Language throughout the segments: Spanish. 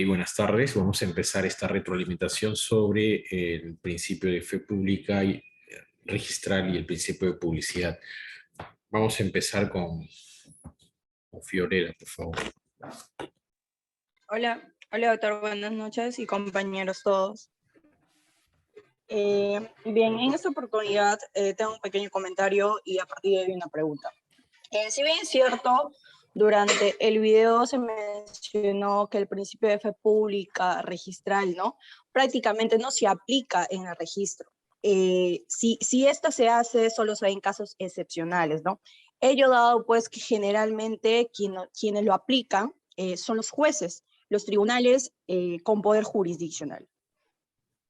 Buenas tardes. Vamos a empezar esta retroalimentación sobre el principio de fe pública y registral y el principio de publicidad. Vamos a empezar con Fiorella, por favor. Hola doctor, buenas noches y compañeros todos. Bien, en esta oportunidad tengo un pequeño comentario y a partir de ahí una pregunta. Si bien es cierto, durante el video se mencionó que el principio de fe pública registral, ¿no? Prácticamente no se aplica en el registro. Si esto se hace, solo se ve en casos excepcionales, ¿no? Ello dado pues que generalmente quienes lo aplican son los jueces, los tribunales con poder jurisdiccional.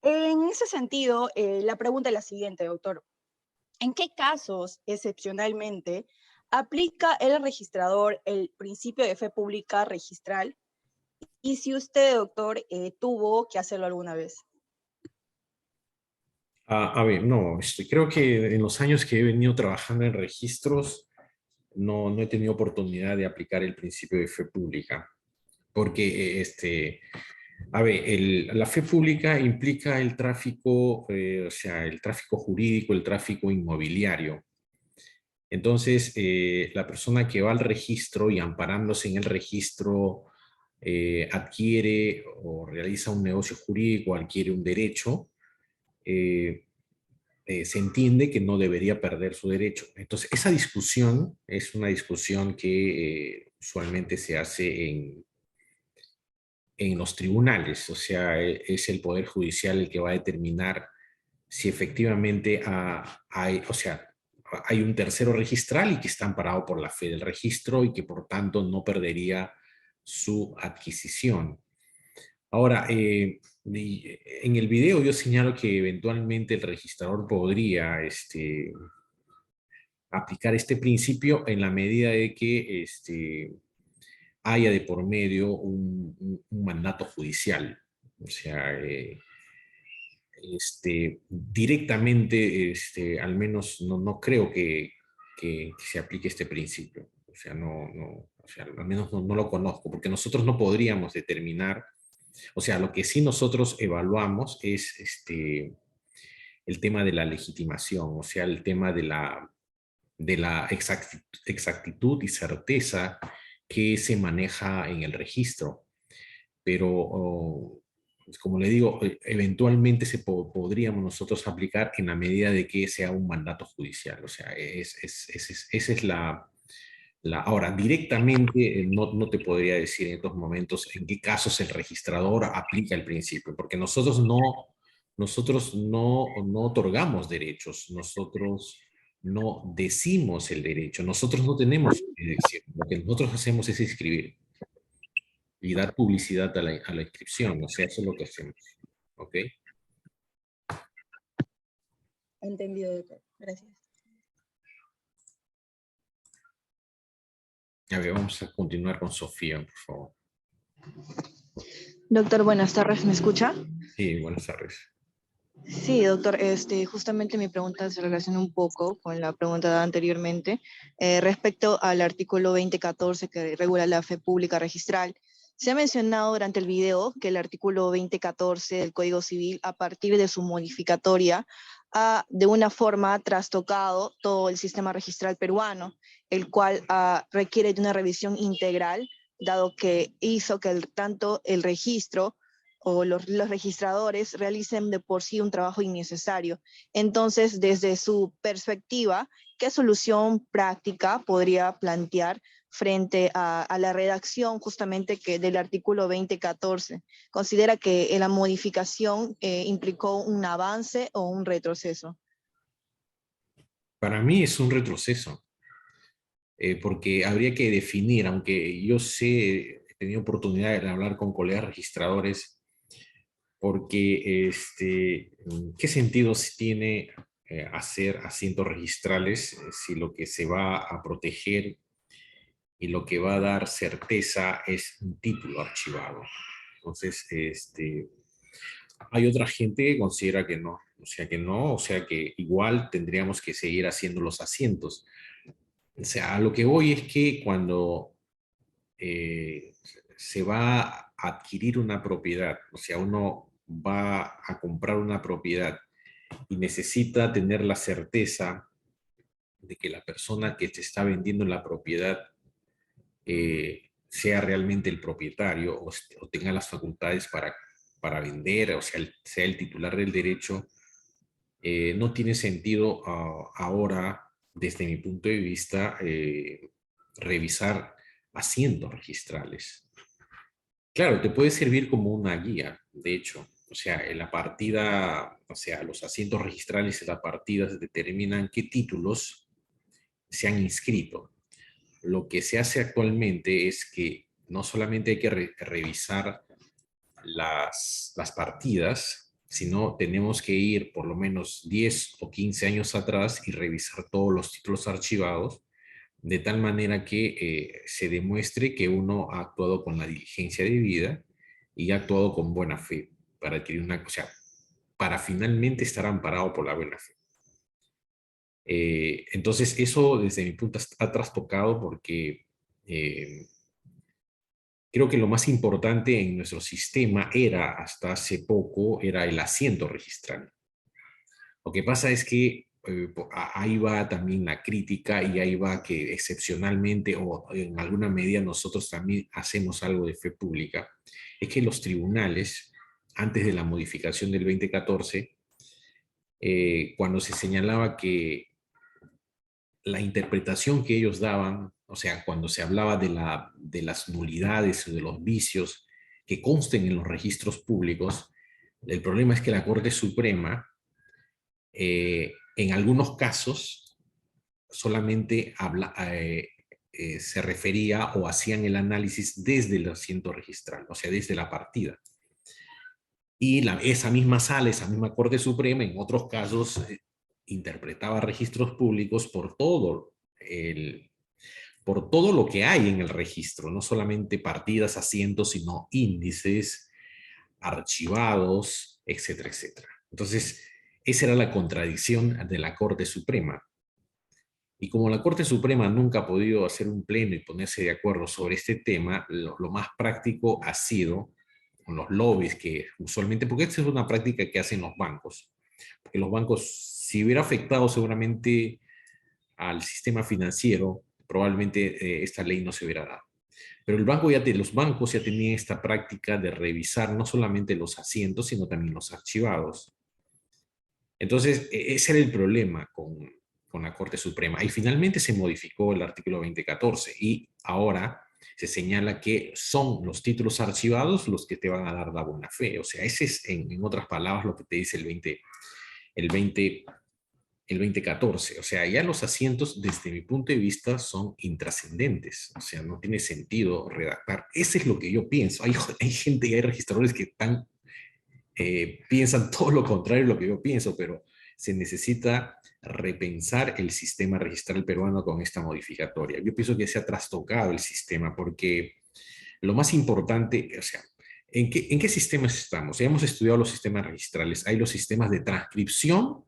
En ese sentido, la pregunta es la siguiente, doctor. ¿En qué casos, excepcionalmente, aplica el registrador el principio de fe pública registral? Y si usted, doctor, tuvo que hacerlo alguna vez. A ver, no, creo que en los años que he venido trabajando en registros, no he tenido oportunidad de aplicar el principio de fe pública, porque a ver, la fe pública implica el tráfico, o sea, el tráfico jurídico, el tráfico inmobiliario. Entonces, la persona que va al registro y amparándose en el registro adquiere o realiza un negocio jurídico, adquiere un derecho, se entiende que no debería perder su derecho. Entonces, esa discusión es una discusión que usualmente se hace en los tribunales, o sea, es el Poder Judicial el que va a determinar si efectivamente o sea, hay un tercero registral y que está amparado por la fe del registro y que por tanto no perdería su adquisición. Ahora, en el video yo señalo que eventualmente el registrador podría aplicar este principio en la medida de que haya de por medio un mandato judicial. O sea, directamente, al menos no creo que se aplique este principio. O sea, o sea, al menos no lo conozco, porque nosotros no podríamos determinar, o sea, lo que sí nosotros evaluamos es el tema de la legitimación, o sea, el tema de la exactitud y certeza que se maneja en el registro. Pero, pues, como le digo, eventualmente podríamos nosotros aplicar en la medida de que sea un mandato judicial. O sea, esa es Ahora, directamente no te podría decir en estos momentos en qué casos el registrador aplica el principio, porque nosotros no otorgamos derechos, nosotros no decimos el derecho, nosotros no tenemos jurisdicción. Lo que nosotros hacemos es escribir y dar publicidad a la inscripción, o sea, eso es lo que hacemos, ¿ok? Entendido, doctor. Gracias. A ver, vamos a continuar con Sofía, por favor. Doctor, buenas tardes, ¿me escucha? Sí, buenas tardes. Sí, doctor, justamente mi pregunta se relaciona un poco con la pregunta dada anteriormente respecto al artículo 2014 que regula la fe pública registral. Se ha mencionado durante el video que el artículo 2014 del Código Civil, a partir de su modificatoria, ha de una forma trastocado todo el sistema registral peruano, el cual requiere de una revisión integral, dado que hizo que tanto el registro o los registradores realicen de por sí un trabajo innecesario. Entonces, desde su perspectiva, ¿qué solución práctica podría plantear frente a la redacción justamente del artículo 2014? ¿Considera que la modificación implicó un avance o un retroceso? Para mí es un retroceso, porque habría que definir, aunque yo sé, he tenido oportunidad de hablar con colegas registradores, porque ¿qué sentido tiene hacer asientos registrales si lo que se va a proteger y lo que va a dar certeza es un título archivado? Entonces, hay otra gente que considera que no, o sea que igual tendríamos que seguir haciendo los asientos. O sea, a lo que voy es que cuando se va adquirir una propiedad, o sea, uno va a comprar una propiedad y necesita tener la certeza de que la persona que te está vendiendo la propiedad sea realmente el propietario o tenga las facultades para vender, o sea, sea el titular del derecho, no tiene sentido ahora, desde mi punto de vista, revisar asientos registrales. Claro, te puede servir como una guía, de hecho. O sea, en la partida, o sea, los asientos registrales en la partida determinan qué títulos se han inscrito. Lo que se hace actualmente es que no solamente hay que revisar las partidas, sino tenemos que ir por lo menos 10 o 15 años atrás y revisar todos los títulos archivados, de tal manera que se demuestre que uno ha actuado con la diligencia debida y ha actuado con buena fe para adquirir una cosa, para finalmente estar amparado por la buena fe. Entonces, eso desde mi punto está trastocado porque creo que lo más importante en nuestro sistema era, hasta hace poco, era el asiento registral. Lo que pasa es que ahí va también la crítica y ahí va que excepcionalmente o en alguna medida nosotros también hacemos algo de fe pública, es que los tribunales, antes de la modificación del 2014, cuando se señalaba que la interpretación que ellos daban, o sea, cuando se hablaba de las nulidades o de los vicios que consten en los registros públicos, el problema es que la Corte Suprema, en algunos casos, solamente se refería o hacían el análisis desde el asiento registral, o sea, desde la partida. Y esa misma sala, esa misma Corte Suprema, en otros casos, interpretaba registros públicos por todo lo que hay en el registro, no solamente partidas, asientos, sino índices, archivados, etcétera, etcétera. Entonces, esa era la contradicción de la Corte Suprema. Y como la Corte Suprema nunca ha podido hacer un pleno y ponerse de acuerdo sobre este tema, lo más práctico ha sido con los lobbies que usualmente, porque esta es una práctica que hacen los bancos, porque los bancos, si hubiera afectado seguramente al sistema financiero, probablemente esta ley no se hubiera dado. Pero los bancos ya tenían esta práctica de revisar no solamente los asientos, sino también los archivados. Entonces, ese era el problema con la Corte Suprema. Y finalmente se modificó el artículo 2014 y ahora se señala que son los títulos archivados los que te van a dar la buena fe. O sea, ese es, en otras palabras, lo que te dice el 2014. O sea, ya los asientos, desde mi punto de vista, son intrascendentes. O sea, no tiene sentido redactar. Ese es lo que yo pienso. Hay gente y hay registradores que piensan todo lo contrario de lo que yo pienso, pero se necesita repensar el sistema registral peruano con esta modificatoria. Yo pienso que se ha trastocado el sistema porque lo más importante, o sea, ¿en qué sistemas estamos? Ya hemos estudiado los sistemas registrales. Hay los sistemas de transcripción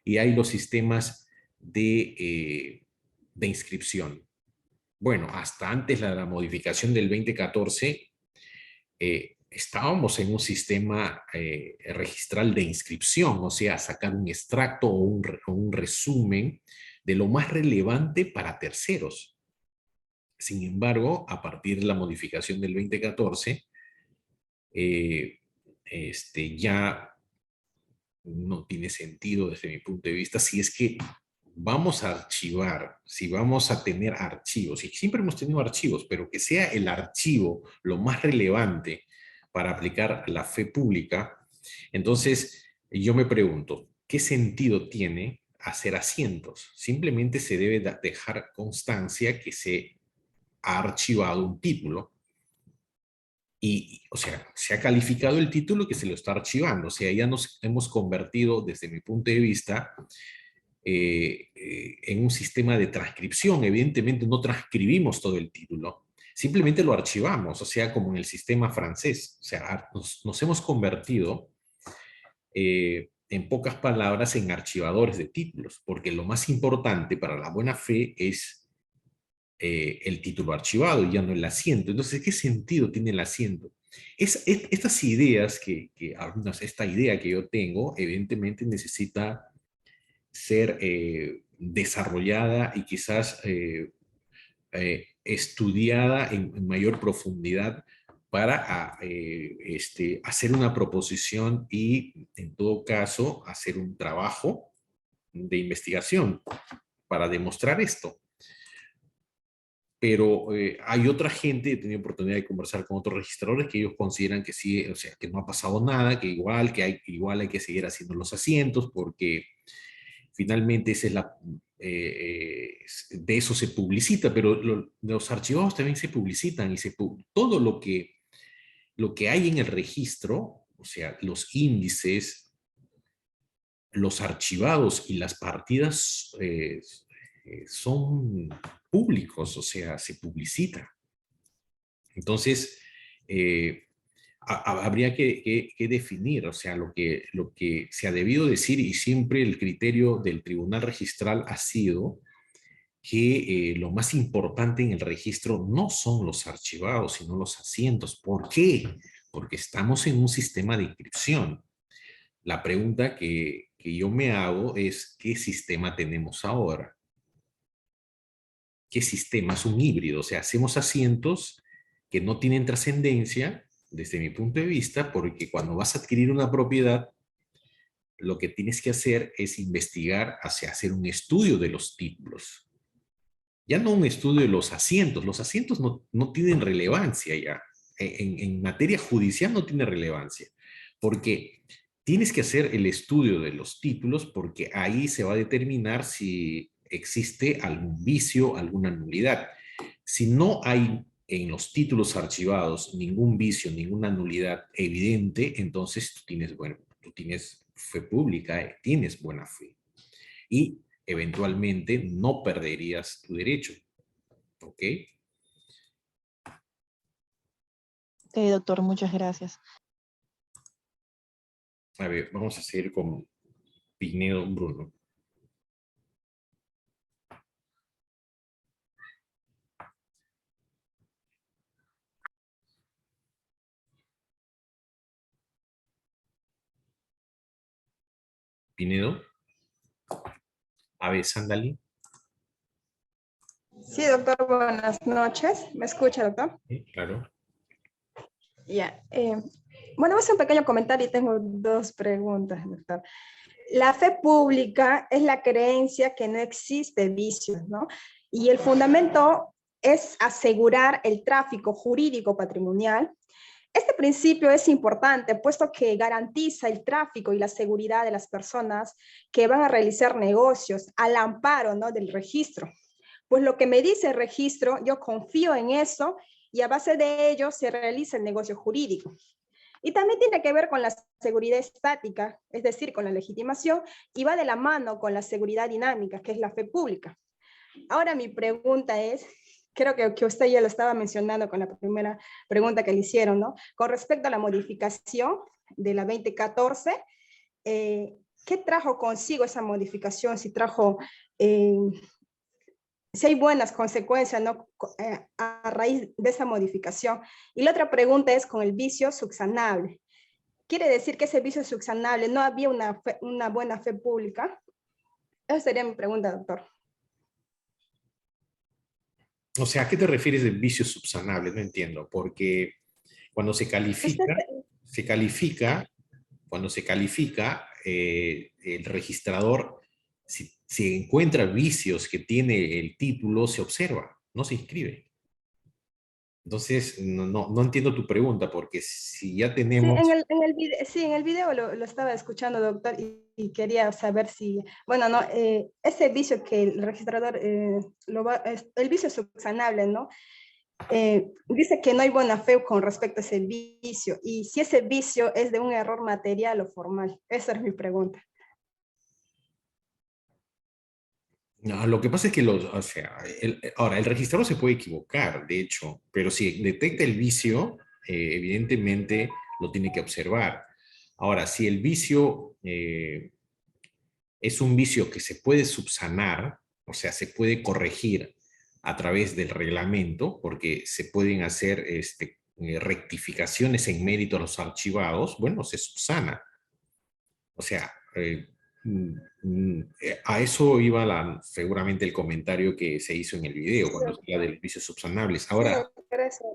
y hay los sistemas de inscripción. Bueno, hasta antes de la modificación del 2014, estábamos en un sistema registral de inscripción, o sea, sacar un extracto o un resumen de lo más relevante para terceros. Sin embargo, a partir de la modificación del 2014, ya no tiene sentido desde mi punto de vista si es que vamos a archivar, si vamos a tener archivos, y siempre hemos tenido archivos, pero que sea el archivo lo más relevante para aplicar la fe pública, entonces yo me pregunto, ¿qué sentido tiene hacer asientos? Simplemente se debe dejar constancia que se ha archivado un título y, o sea, se ha calificado el título que se lo está archivando. O sea, ya nos hemos convertido, desde mi punto de vista, en un sistema de transcripción. Evidentemente no transcribimos todo el título, simplemente lo archivamos, o sea, como en el sistema francés. O sea, nos hemos convertido, en pocas palabras, en archivadores de títulos, porque lo más importante para la buena fe es el título archivado y ya no el asiento. Entonces, ¿qué sentido tiene el asiento? Estas ideas esta idea que yo tengo, evidentemente necesita ser desarrollada y quizás estudiada en mayor profundidad para hacer una proposición y, en todo caso, hacer un trabajo de investigación para demostrar esto. Pero hay otra gente, he tenido oportunidad de conversar con otros registradores que ellos consideran que sí, o sea, que no ha pasado nada, que igual hay que seguir haciendo los asientos porque finalmente esa es de eso se publicita, pero los archivados también se publicitan y todo lo que hay en el registro, o sea, los índices, los archivados y las partidas son públicos, o sea, se publicita. Entonces, habría que definir, o sea, lo que se ha debido decir, y siempre el criterio del tribunal registral ha sido que lo más importante en el registro no son los archivados, sino los asientos. ¿Por qué? Porque estamos en un sistema de inscripción. La pregunta que yo me hago es, ¿qué sistema tenemos ahora? ¿Qué sistema? Es un híbrido, o sea, hacemos asientos que no tienen trascendencia, desde mi punto de vista, porque cuando vas a adquirir una propiedad, lo que tienes que hacer es investigar hacia hacer un estudio de los títulos. Ya no un estudio de los asientos. Los asientos no tienen relevancia ya. En materia judicial no tiene relevancia, porque tienes que hacer el estudio de los títulos porque ahí se va a determinar si existe algún vicio, alguna nulidad. Si no hay en los títulos archivados ningún vicio, ninguna nulidad evidente, entonces tú tienes fe pública, tienes buena fe. Y eventualmente no perderías tu derecho. ¿Ok? Ok, doctor, muchas gracias. A ver, vamos a seguir con Pinedo Bruno. Pinedo. A ver, Sandali. Sí, doctor, buenas noches. ¿Me escucha, doctor? Sí, claro. Ya. Bueno, voy a hacer un pequeño comentario y tengo dos preguntas, doctor. La fe pública es la creencia que no existe vicios, ¿no? Y el fundamento es asegurar el tráfico jurídico patrimonial. Este principio es importante, puesto que garantiza el tráfico y la seguridad de las personas que van a realizar negocios al amparo, ¿no?, del registro. Pues lo que me dice el registro, yo confío en eso y a base de ello se realiza el negocio jurídico. Y también tiene que ver con la seguridad estática, es decir, con la legitimación, y va de la mano con la seguridad dinámica, que es la fe pública. Ahora mi pregunta es, creo que usted ya lo estaba mencionando con la primera pregunta que le hicieron, ¿no? Con respecto a la modificación de la 2014, ¿qué trajo consigo esa modificación? Si trajo... si hay buenas consecuencias, ¿no?, a raíz de esa modificación. Y la otra pregunta es con el vicio subsanable. ¿Quiere decir que ese vicio subsanable no había una buena fe pública? Esa sería mi pregunta, doctor. O sea, ¿a qué te refieres de vicio subsanable? No entiendo, porque cuando cuando se califica, el registrador, si encuentra vicios que tiene el título, se observa, no se inscribe. Entonces, no entiendo tu pregunta, porque si ya Sí, tenemos... en el video lo estaba escuchando, doctor, y quería saber si, bueno, no, ese vicio que el registrador, el vicio subsanable, ¿no? Dice que no hay buena fe con respecto a ese vicio, y si ese vicio es de un error material o formal. Esa es mi pregunta. No, lo que pasa es que o sea, ahora, el registrador se puede equivocar, de hecho, pero si detecta el vicio, evidentemente lo tiene que observar. Ahora, si el vicio es un vicio que se puede subsanar, o sea, se puede corregir a través del reglamento, porque se pueden hacer rectificaciones en mérito a los archivados, bueno, se subsana. O sea, a eso iba seguramente el comentario que se hizo en el video, cuando se habla de los vicios subsanables. Sí, Ahora, doctor, eso.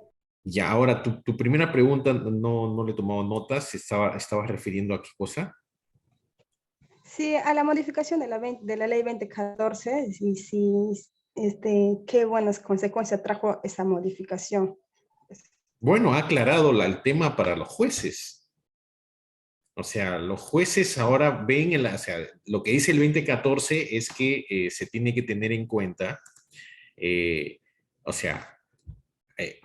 ya, ahora tu primera pregunta no le he tomado notas, ¿estabas refiriendo a qué cosa? Sí, a la modificación de de la ley 2014, y sí, qué buenas consecuencias trajo esa modificación. Bueno, ha aclarado el tema para los jueces. O sea, los jueces ahora ven, o sea, lo que dice el 2014 es que se tiene que tener en cuenta, eh, o sea, eh,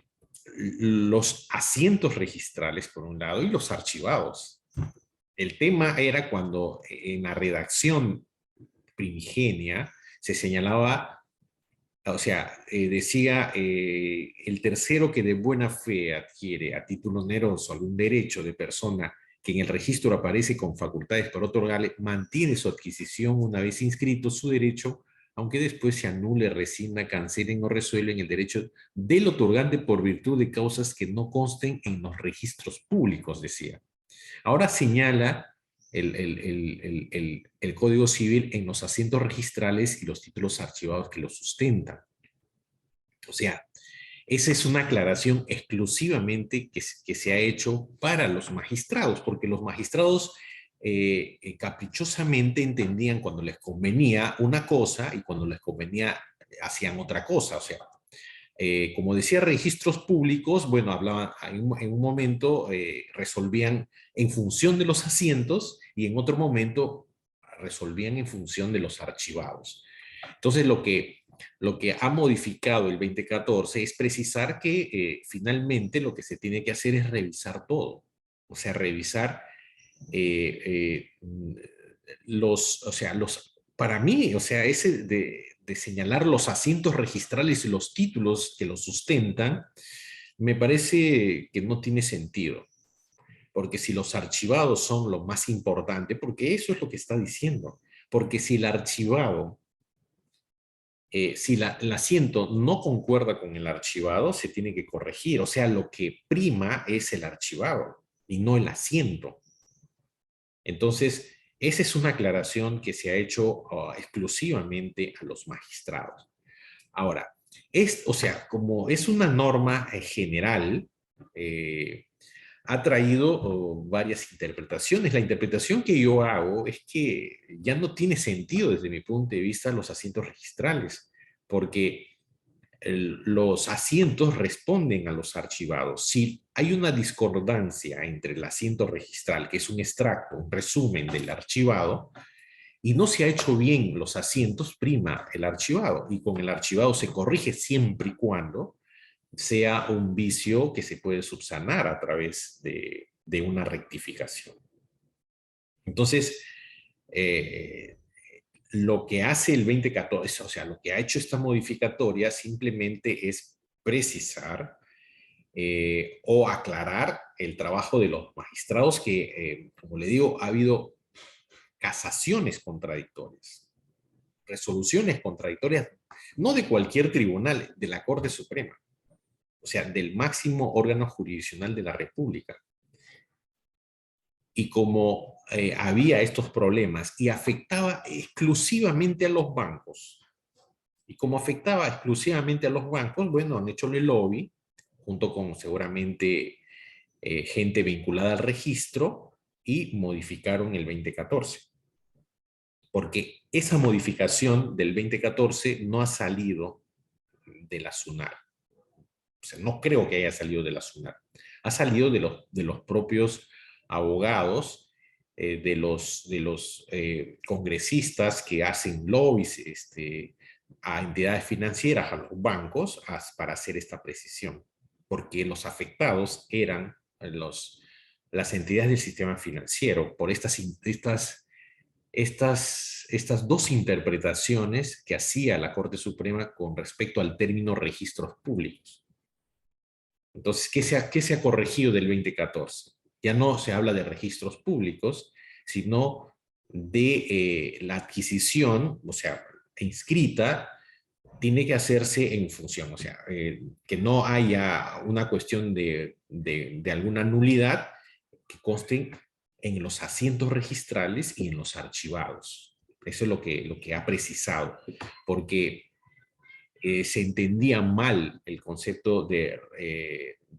los asientos registrales por un lado y los archivados. El tema era cuando en la redacción primigenia se señalaba, o sea, decía, el tercero que de buena fe adquiere a título oneroso algún derecho de persona que en el registro aparece con facultades para otorgarle, mantiene su adquisición una vez inscrito su derecho, aunque después se anule, rescinda, cancelen o resuelven el derecho del otorgante por virtud de causas que no consten en los registros públicos, decía. Ahora señala el Código Civil en los asientos registrales y los títulos archivados que lo sustentan. O sea, esa es una aclaración exclusivamente que se ha hecho para los magistrados, porque los magistrados caprichosamente entendían cuando les convenía una cosa y cuando les convenía hacían otra cosa. O sea, como decía, registros públicos, bueno, hablaban en un momento, resolvían en función de los asientos y en otro momento resolvían en función de los archivados. Entonces, lo que ha modificado el 2014 es precisar que finalmente lo que se tiene que hacer es revisar todo. O sea, revisar para mí, o sea, ese de señalar los asientos registrales y los títulos que los sustentan, me parece que no tiene sentido. Porque si los archivados son lo más importante, porque eso es lo que está diciendo. Porque si el archivado, si el asiento no concuerda con el archivado, se tiene que corregir. O sea, lo que prima es el archivado y no el asiento. Entonces, esa es una aclaración que se ha hecho exclusivamente a los magistrados. Ahora, o sea, como es una norma general, ha traído varias interpretaciones. La interpretación que yo hago es que ya no tiene sentido desde mi punto de vista los asientos registrales, porque los asientos responden a los archivados. Si hay una discordancia entre el asiento registral, que es un extracto, un resumen del archivado, y no se ha hecho bien los asientos, prima el archivado, y con el archivado se corrige siempre y cuando sea un vicio que se puede subsanar a través de una rectificación. Entonces, lo que hace el 2014, o sea, lo que ha hecho esta modificatoria simplemente es precisar o aclarar el trabajo de los magistrados que, como le digo, ha habido casaciones contradictorias, resoluciones contradictorias, no de cualquier tribunal, de la Corte Suprema, o sea, del máximo órgano jurisdiccional de la República. Y como había estos problemas y afectaba exclusivamente a los bancos, y como afectaba exclusivamente a los bancos, bueno, han hecho el lobby, junto con seguramente gente vinculada al registro, y modificaron el 2014. Porque esa modificación del 2014 no ha salido de la SUNAT. O sea, no creo que haya salido de la SUNAT. Ha salido de los propios abogados, de los congresistas que hacen lobbies a entidades financieras, a los bancos, para hacer esta precisión. Porque los afectados eran las entidades del sistema financiero por estas dos interpretaciones que hacía la Corte Suprema con respecto al término registros públicos. Entonces, ¿qué se ha corregido del 2014? Ya no se habla de registros públicos, sino de la adquisición, o sea, inscrita tiene que hacerse en función, o sea, que no haya una cuestión de alguna nulidad que conste en los asientos registrales y en los archivados. Eso es lo que ha precisado, porque se entendía mal el concepto de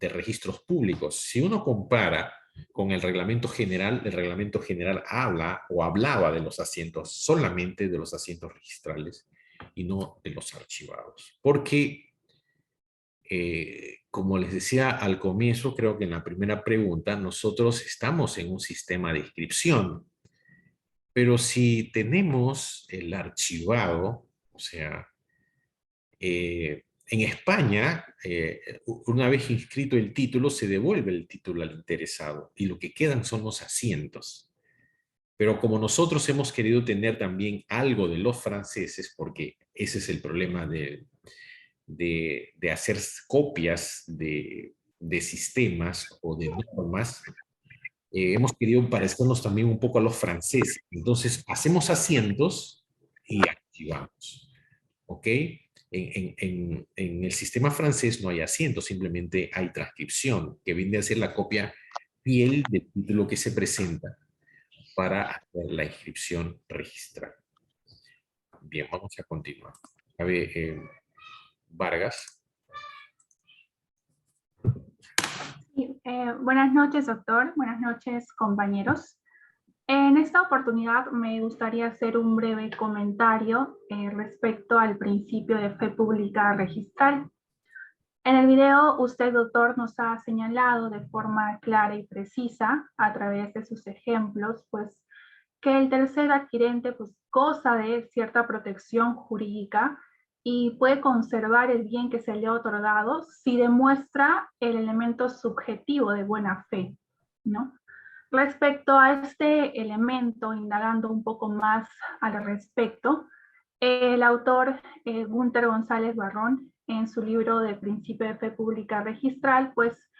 registros públicos. Si uno compara con el reglamento general habla o hablaba de los asientos, solamente de los asientos registrales y no de los archivados. Porque, como les decía al comienzo, creo que en la primera pregunta, nosotros estamos en un sistema de inscripción, pero si tenemos el archivado, o sea, en España, una vez inscrito el título, se devuelve el título al interesado y lo que quedan son los asientos. Pero como nosotros hemos querido tener también algo de los franceses, porque ese es el problema de hacer copias de sistemas o de normas, hemos querido parecernos también un poco a los franceses. Entonces, hacemos asientos y archivamos. ¿Ok? En el sistema francés no hay asiento, simplemente hay transcripción, que viene a ser la copia fiel del título que se presenta para hacer la inscripción registral. Bien, vamos a continuar. A ver, Vargas. Sí, buenas noches, doctor. Buenas noches, compañeros. En esta oportunidad me gustaría hacer un breve comentario respecto al principio de fe pública registral. En el video, usted, doctor, nos ha señalado de forma clara y precisa, a través de sus ejemplos, pues, que el tercer adquirente pues, goza de cierta protección jurídica y puede conservar el bien que se le ha otorgado si demuestra el elemento subjetivo de buena fe, ¿no? Respecto a este elemento, indagando un poco más al respecto, el autor Gunther González Barrón, en su libro de Principio de Fe Pública Registral, pues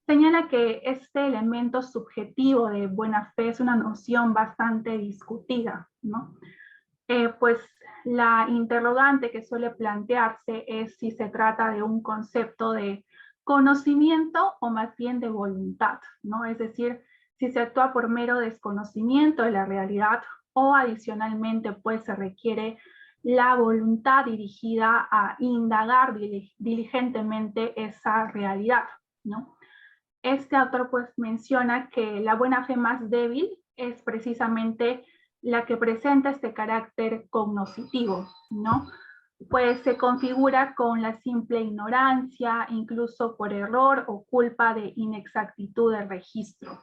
señala que este elemento subjetivo de buena fe es una noción bastante discutida, ¿no? Pues la interrogante que suele plantearse es si se trata de un concepto de conocimiento o más bien de voluntad, ¿no? Es decir, si se actúa por mero desconocimiento de la realidad o adicionalmente pues se requiere la voluntad dirigida a indagar diligentemente esa realidad, ¿no? Este autor pues menciona que la buena fe más débil es precisamente la que presenta este carácter cognoscitivo, ¿no? Pues se configura con la simple ignorancia, incluso por error o culpa de inexactitud del registro,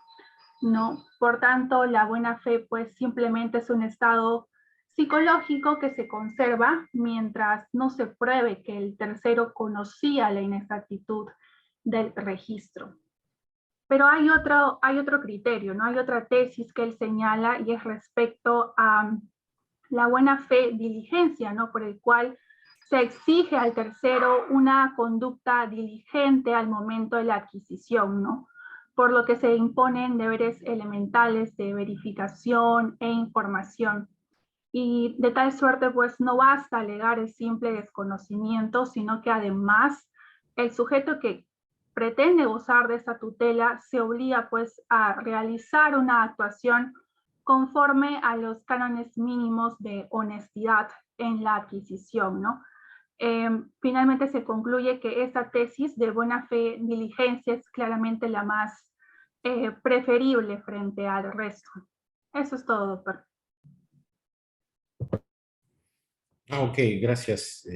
¿no? Por tanto, la buena fe pues simplemente es un estado psicológico que se conserva mientras no se pruebe que el tercero conocía la inexactitud del registro. Pero hay otro criterio, ¿no? Hay otra tesis que él señala y es respecto a la buena fe diligencia, ¿no? Por el cual se exige al tercero una conducta diligente al momento de la adquisición, ¿no? Por lo que se imponen deberes elementales de verificación e información. Y de tal suerte, pues, no basta alegar el simple desconocimiento, sino que además el sujeto que pretende gozar de esta tutela se obliga, pues, a realizar una actuación conforme a los cánones mínimos de honestidad en la adquisición, ¿no? Finalmente se concluye que esta tesis de buena fe diligencia es claramente la más preferible frente al resto. Eso es todo, doctor. Ok, gracias,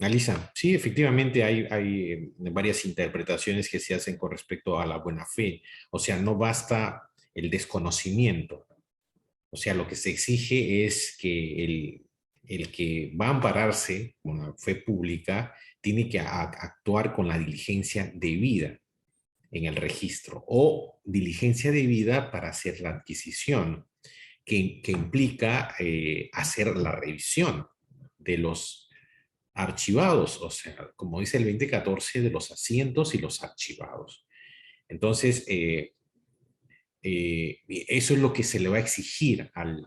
Alisa. Sí, efectivamente hay varias interpretaciones que se hacen con respecto a la buena fe. O sea, no basta el desconocimiento. O sea, lo que se exige es que el que va a ampararse con la fe pública tiene que actuar con la diligencia debida en el registro o diligencia debida para hacer la adquisición, que implica hacer la revisión de los archivados, o sea, como dice el 2014, de los asientos y los archivados. Entonces, eso es lo que se le va a exigir al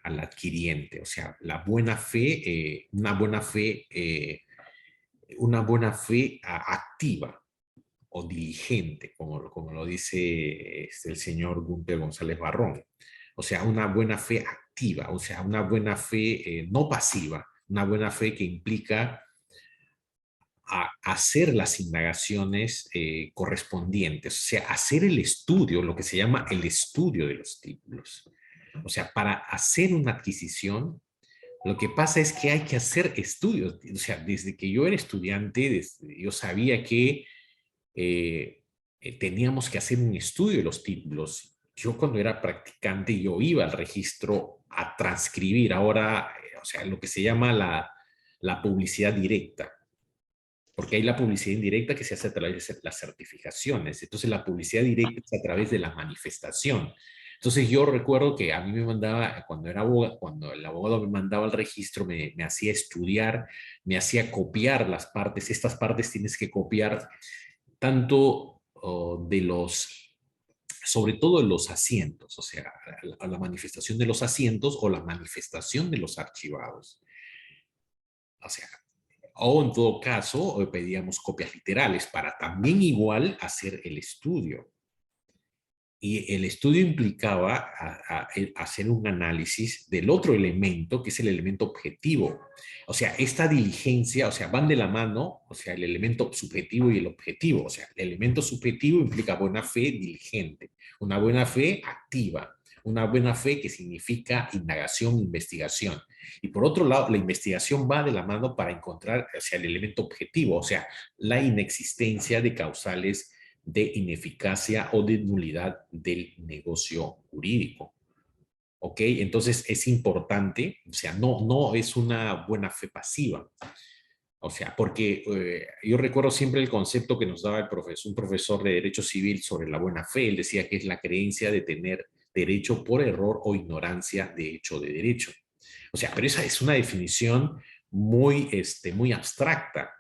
al adquiriente. O sea, la buena fe, una buena fe activa o diligente, como lo dice el señor Gunther González Barrón. O sea, una buena fe activa, o sea, una buena fe no pasiva, una buena fe que implica hacer las indagaciones correspondientes, o sea, hacer el estudio, lo que se llama el estudio de los títulos. O sea, para hacer una adquisición, lo que pasa es que hay que hacer estudios. O sea, desde que yo era estudiante, yo sabía que teníamos que hacer un estudio de los títulos. Yo cuando era practicante, yo iba al registro a transcribir ahora, o sea, lo que se llama la publicidad directa. Porque hay la publicidad indirecta que se hace a través de las certificaciones. Entonces la publicidad directa es a través de la manifestación. Entonces yo recuerdo que a mí me mandaba, cuando era abogado, cuando el abogado me mandaba al registro, me hacía estudiar, me hacía copiar las partes. Estas partes tienes que copiar tanto de los, sobre todo de los asientos, o sea, la manifestación de los asientos o la manifestación de los archivados. O sea, o en todo caso, pedíamos copias literales para también igual hacer el estudio. Y el estudio implicaba hacer un análisis del otro elemento, que es el elemento objetivo. O sea, esta diligencia, o sea, van de la mano, o sea, el elemento subjetivo y el objetivo. O sea, el elemento subjetivo implica buena fe diligente, una buena fe activa, una buena fe que significa indagación, investigación. Y por otro lado, la investigación va de la mano para encontrar, o sea, el elemento objetivo, o sea, la inexistencia de causales de ineficacia o de nulidad del negocio jurídico. ¿Ok? Entonces es importante, o sea, no es una buena fe pasiva. O sea, porque yo recuerdo siempre el concepto que nos daba un profesor de Derecho Civil sobre la buena fe. Él decía que es la creencia de tener derecho por error o ignorancia de hecho de derecho. O sea, pero esa es una definición muy abstracta.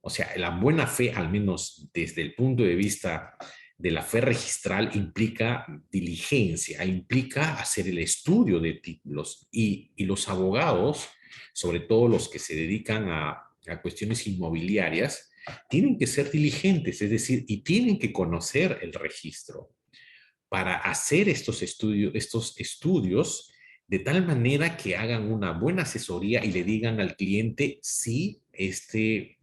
O sea, la buena fe, al menos desde el punto de vista de la fe registral, implica diligencia, implica hacer el estudio de títulos y los abogados, sobre todo los que se dedican a cuestiones inmobiliarias, tienen que ser diligentes, es decir, y tienen que conocer el registro para hacer estos estudios de tal manera que hagan una buena asesoría y le digan al cliente si este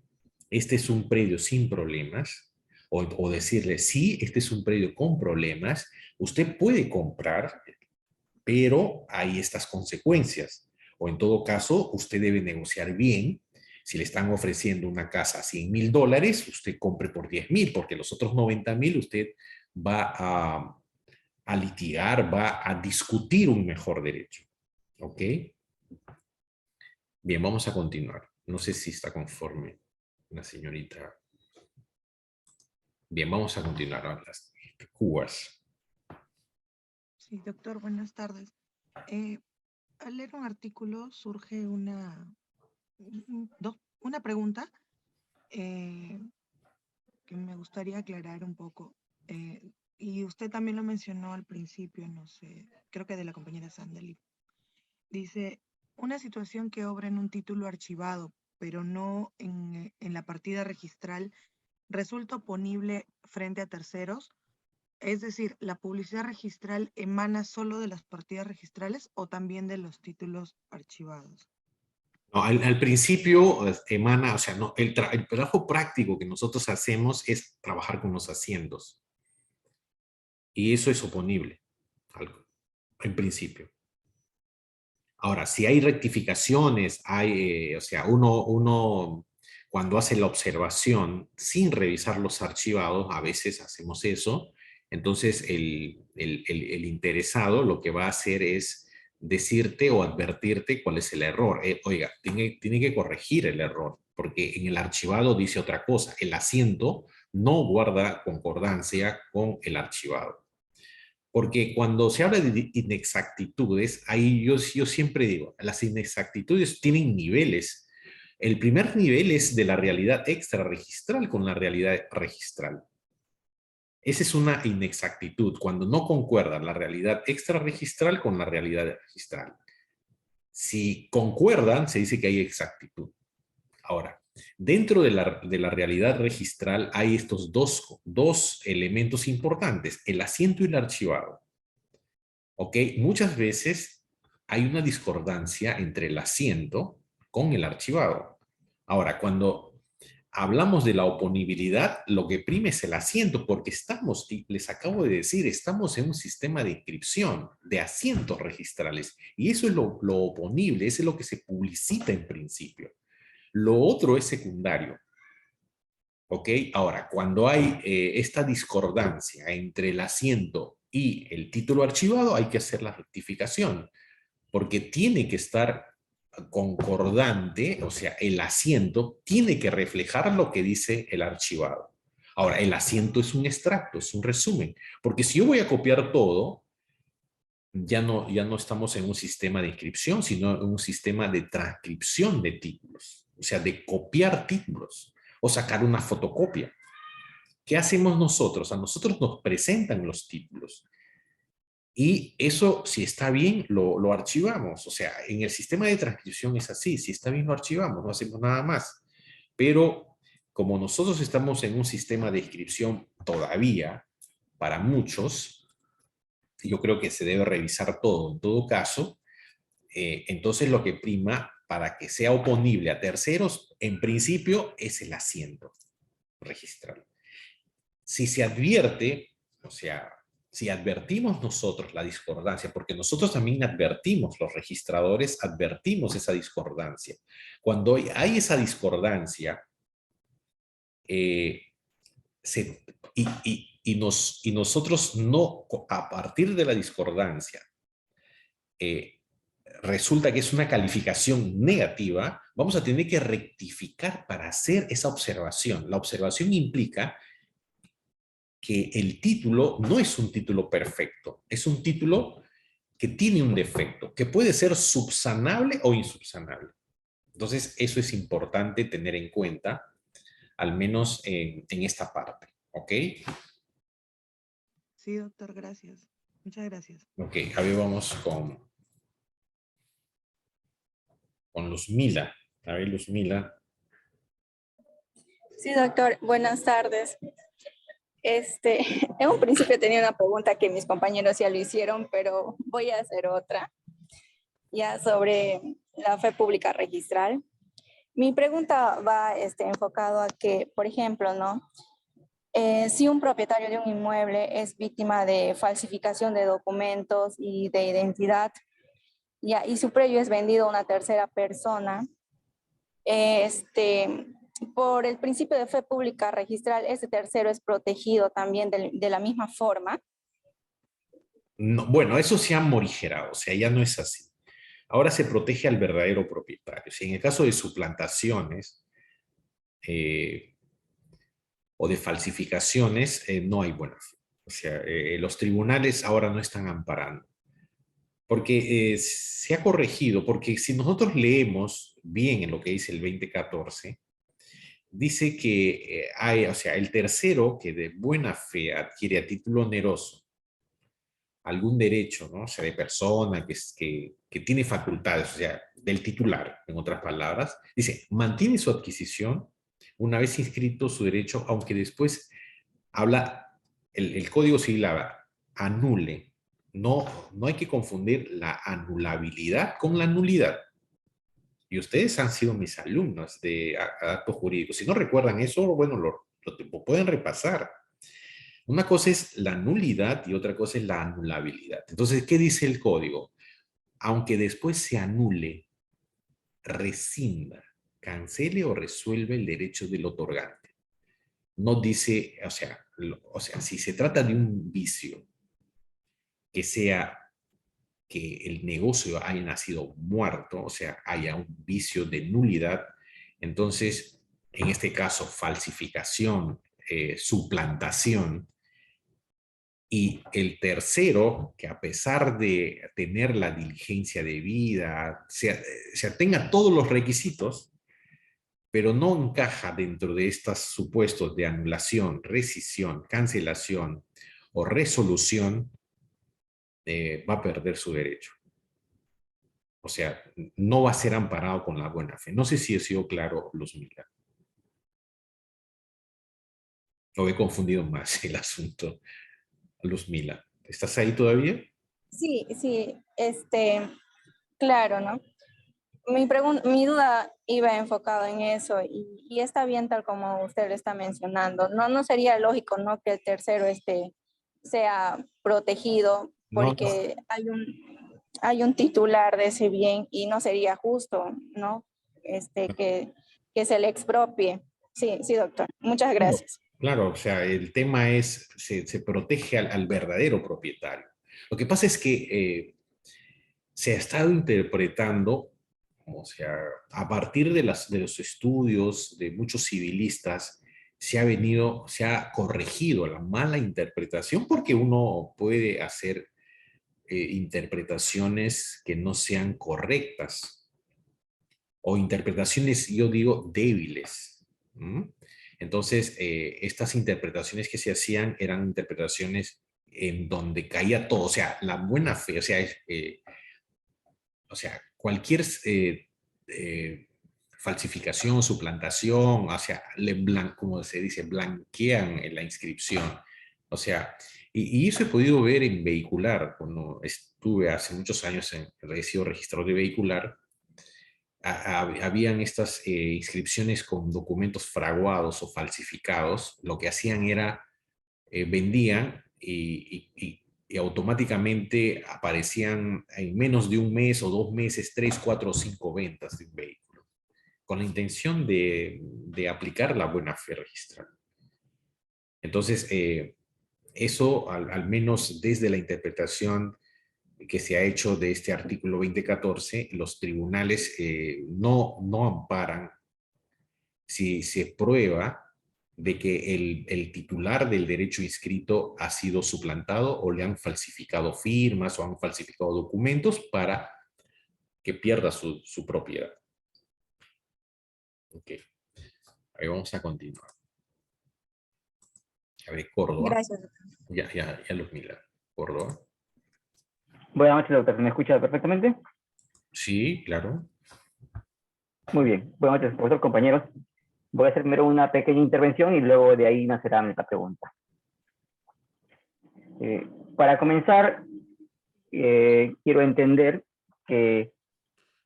es un predio sin problemas, o decirle, sí, este es un predio con problemas, usted puede comprar, pero hay estas consecuencias. O en todo caso, usted debe negociar bien. Si le están ofreciendo una casa a $100,000, usted compre por 10,000, porque los otros 90,000 usted va a litigar, va a discutir un mejor derecho. ¿Ok? Bien, vamos a continuar. No sé si está conforme la señorita. Bien, vamos a continuar a las Cubas. Sí, doctor, buenas tardes. Al leer un artículo surge una pregunta que me gustaría aclarar un poco. Y usted también lo mencionó al principio, no sé, creo que de la compañera Sandeli. Dice, una situación que obra en un título archivado, pero no en la partida registral, resulta oponible frente a terceros. Es decir, ¿la publicidad registral emana solo de las partidas registrales o también de los títulos archivados? No, al principio emana, o sea, no, el trabajo práctico que nosotros hacemos es trabajar con los asientos. Y eso es oponible, en principio. Ahora, si hay rectificaciones, o sea, uno cuando hace la observación sin revisar los archivados, a veces hacemos eso, entonces el interesado lo que va a hacer es decirte o advertirte cuál es el error. Oiga, tiene que corregir el error, porque en el archivado dice otra cosa. El asiento no guarda concordancia con el archivado. Porque cuando se habla de inexactitudes, ahí yo siempre digo, las inexactitudes tienen niveles. El primer nivel es de la realidad extrarregistral con la realidad registral. Esa es una inexactitud, cuando no concuerda la realidad extrarregistral con la realidad registral. Si concuerdan, se dice que hay exactitud. Ahora, dentro de la realidad registral hay estos dos elementos importantes, el asiento y el archivado. ¿Ok? Muchas veces hay una discordancia entre el asiento con el archivado. Ahora, cuando hablamos de la oponibilidad, lo que prime es el asiento, porque estamos, les acabo de decir, estamos en un sistema de inscripción de asientos registrales, y eso es lo oponible, eso es lo que se publicita en principio. Lo otro es secundario. ¿Ok? Ahora, cuando hay esta discordancia entre el asiento y el título archivado, hay que hacer la rectificación, porque tiene que estar concordante, o sea, el asiento tiene que reflejar lo que dice el archivado. Ahora, el asiento es un extracto, es un resumen, porque si yo voy a copiar todo, ya no estamos en un sistema de inscripción, sino en un sistema de transcripción de títulos, o sea, de copiar títulos o sacar una fotocopia. ¿Qué hacemos nosotros? A nosotros nos presentan los títulos. Y eso, si está bien, lo archivamos. O sea, en el sistema de transcripción es así. Si está bien, lo archivamos. No hacemos nada más. Pero como nosotros estamos en un sistema de inscripción todavía, para muchos, yo creo que se debe revisar todo. En todo caso, entonces lo que prima para que sea oponible a terceros, en principio, es el asiento registral. Si se advierte, o sea, si advertimos nosotros la discordancia, porque nosotros también advertimos, los registradores advertimos esa discordancia. Cuando hay esa discordancia, nosotros no, a partir de la discordancia, resulta que es una calificación negativa, vamos a tener que rectificar para hacer esa observación. La observación implica que el título no es un título perfecto, es un título que tiene un defecto, que puede ser subsanable o insubsanable. Entonces, eso es importante tener en cuenta, al menos en esta parte, ¿ok? Sí, doctor, gracias. Muchas gracias. Ok, a ver, vamos con Luzmila. A ver, Luzmila. Sí, doctor, buenas tardes. En un principio tenía una pregunta que mis compañeros ya lo hicieron, pero voy a hacer otra, ya sobre la fe pública registral. Mi pregunta va enfocado a que, por ejemplo, ¿no? Si un propietario de un inmueble es víctima de falsificación de documentos y de identidad, ya, y su predio es vendido a una tercera persona, por el principio de fe pública registral, este tercero es protegido también de la misma forma. No, bueno, eso se ha morigerado, o sea, ya no es así. Ahora se protege al verdadero propietario. Si en el caso de suplantaciones o de falsificaciones, no hay buena fe. O sea, los tribunales ahora no están amparando. Porque se ha corregido, porque si nosotros leemos bien en lo que dice el 2014, dice que hay, o sea, el tercero que de buena fe adquiere a título oneroso algún derecho, ¿no? O sea, de persona que tiene facultades, o sea, del titular, en otras palabras, dice, mantiene su adquisición una vez inscrito su derecho, aunque después habla, el Código Civil habla, anule. No hay que confundir la anulabilidad con la nulidad. Y ustedes han sido mis alumnos de acto jurídico. Si no recuerdan eso, bueno, lo pueden repasar. Una cosa es la nulidad y otra cosa es la anulabilidad. Entonces, ¿qué dice el código? Aunque después se anule, rescinda, cancele o resuelve el derecho del otorgante. No dice, o sea, si se trata de un vicio, que sea que el negocio haya nacido muerto, o sea, haya un vicio de nulidad, entonces, en este caso, falsificación, suplantación, y el tercero, que a pesar de tener la diligencia debida, tenga todos los requisitos, pero no encaja dentro de estos supuestos de anulación, rescisión, cancelación o resolución, va a perder su derecho. O sea, no va a ser amparado con la buena fe. No sé si he sido claro, Luzmila. O he confundido más el asunto, Luzmila. ¿Estás ahí todavía? Sí, sí, claro, ¿no? Mi duda iba enfocada en eso y está bien tal como usted lo está mencionando. No sería lógico, ¿no? Que el tercero sea protegido No, no. porque hay un titular de ese bien y no sería justo, ¿no? Que se le expropie. Sí, sí, doctor. Muchas Claro, gracias. claro, o sea, el tema es, se protege al verdadero propietario. Lo que pasa es que se ha estado interpretando, o sea, a partir de los estudios de muchos civilistas, se ha corregido la mala interpretación porque uno puede hacer interpretaciones que no sean correctas o interpretaciones, yo digo, débiles. ¿Mm? Entonces, estas interpretaciones que se hacían eran interpretaciones en donde caía todo, o sea, la buena fe, o sea cualquier falsificación, suplantación, o sea, como se dice, blanquean en la inscripción. O sea, y eso he podido ver en vehicular, cuando estuve hace muchos años he sido registrador de vehicular, habían estas inscripciones con documentos fraguados o falsificados. Lo que hacían era, vendían y automáticamente aparecían en menos de un mes o 2 meses, 3, 4 o 5 ventas de un vehículo, con la intención de aplicar la buena fe registral. Entonces, eso al menos desde la interpretación que se ha hecho de este artículo 2014, los tribunales no amparan si se prueba de que el titular del derecho inscrito ha sido suplantado o le han falsificado firmas o han falsificado documentos para que pierda su propiedad. Ok, ahí vamos a continuar. A ver, Córdoba. Gracias. Ya Luzmila. Córdoba. Buenas noches, doctor. ¿Me escucha perfectamente? Sí, claro. Muy bien. Buenas noches, profesor, compañeros. Voy a hacer primero una pequeña intervención y luego de ahí nacerá nuestra pregunta. Para comenzar, quiero entender que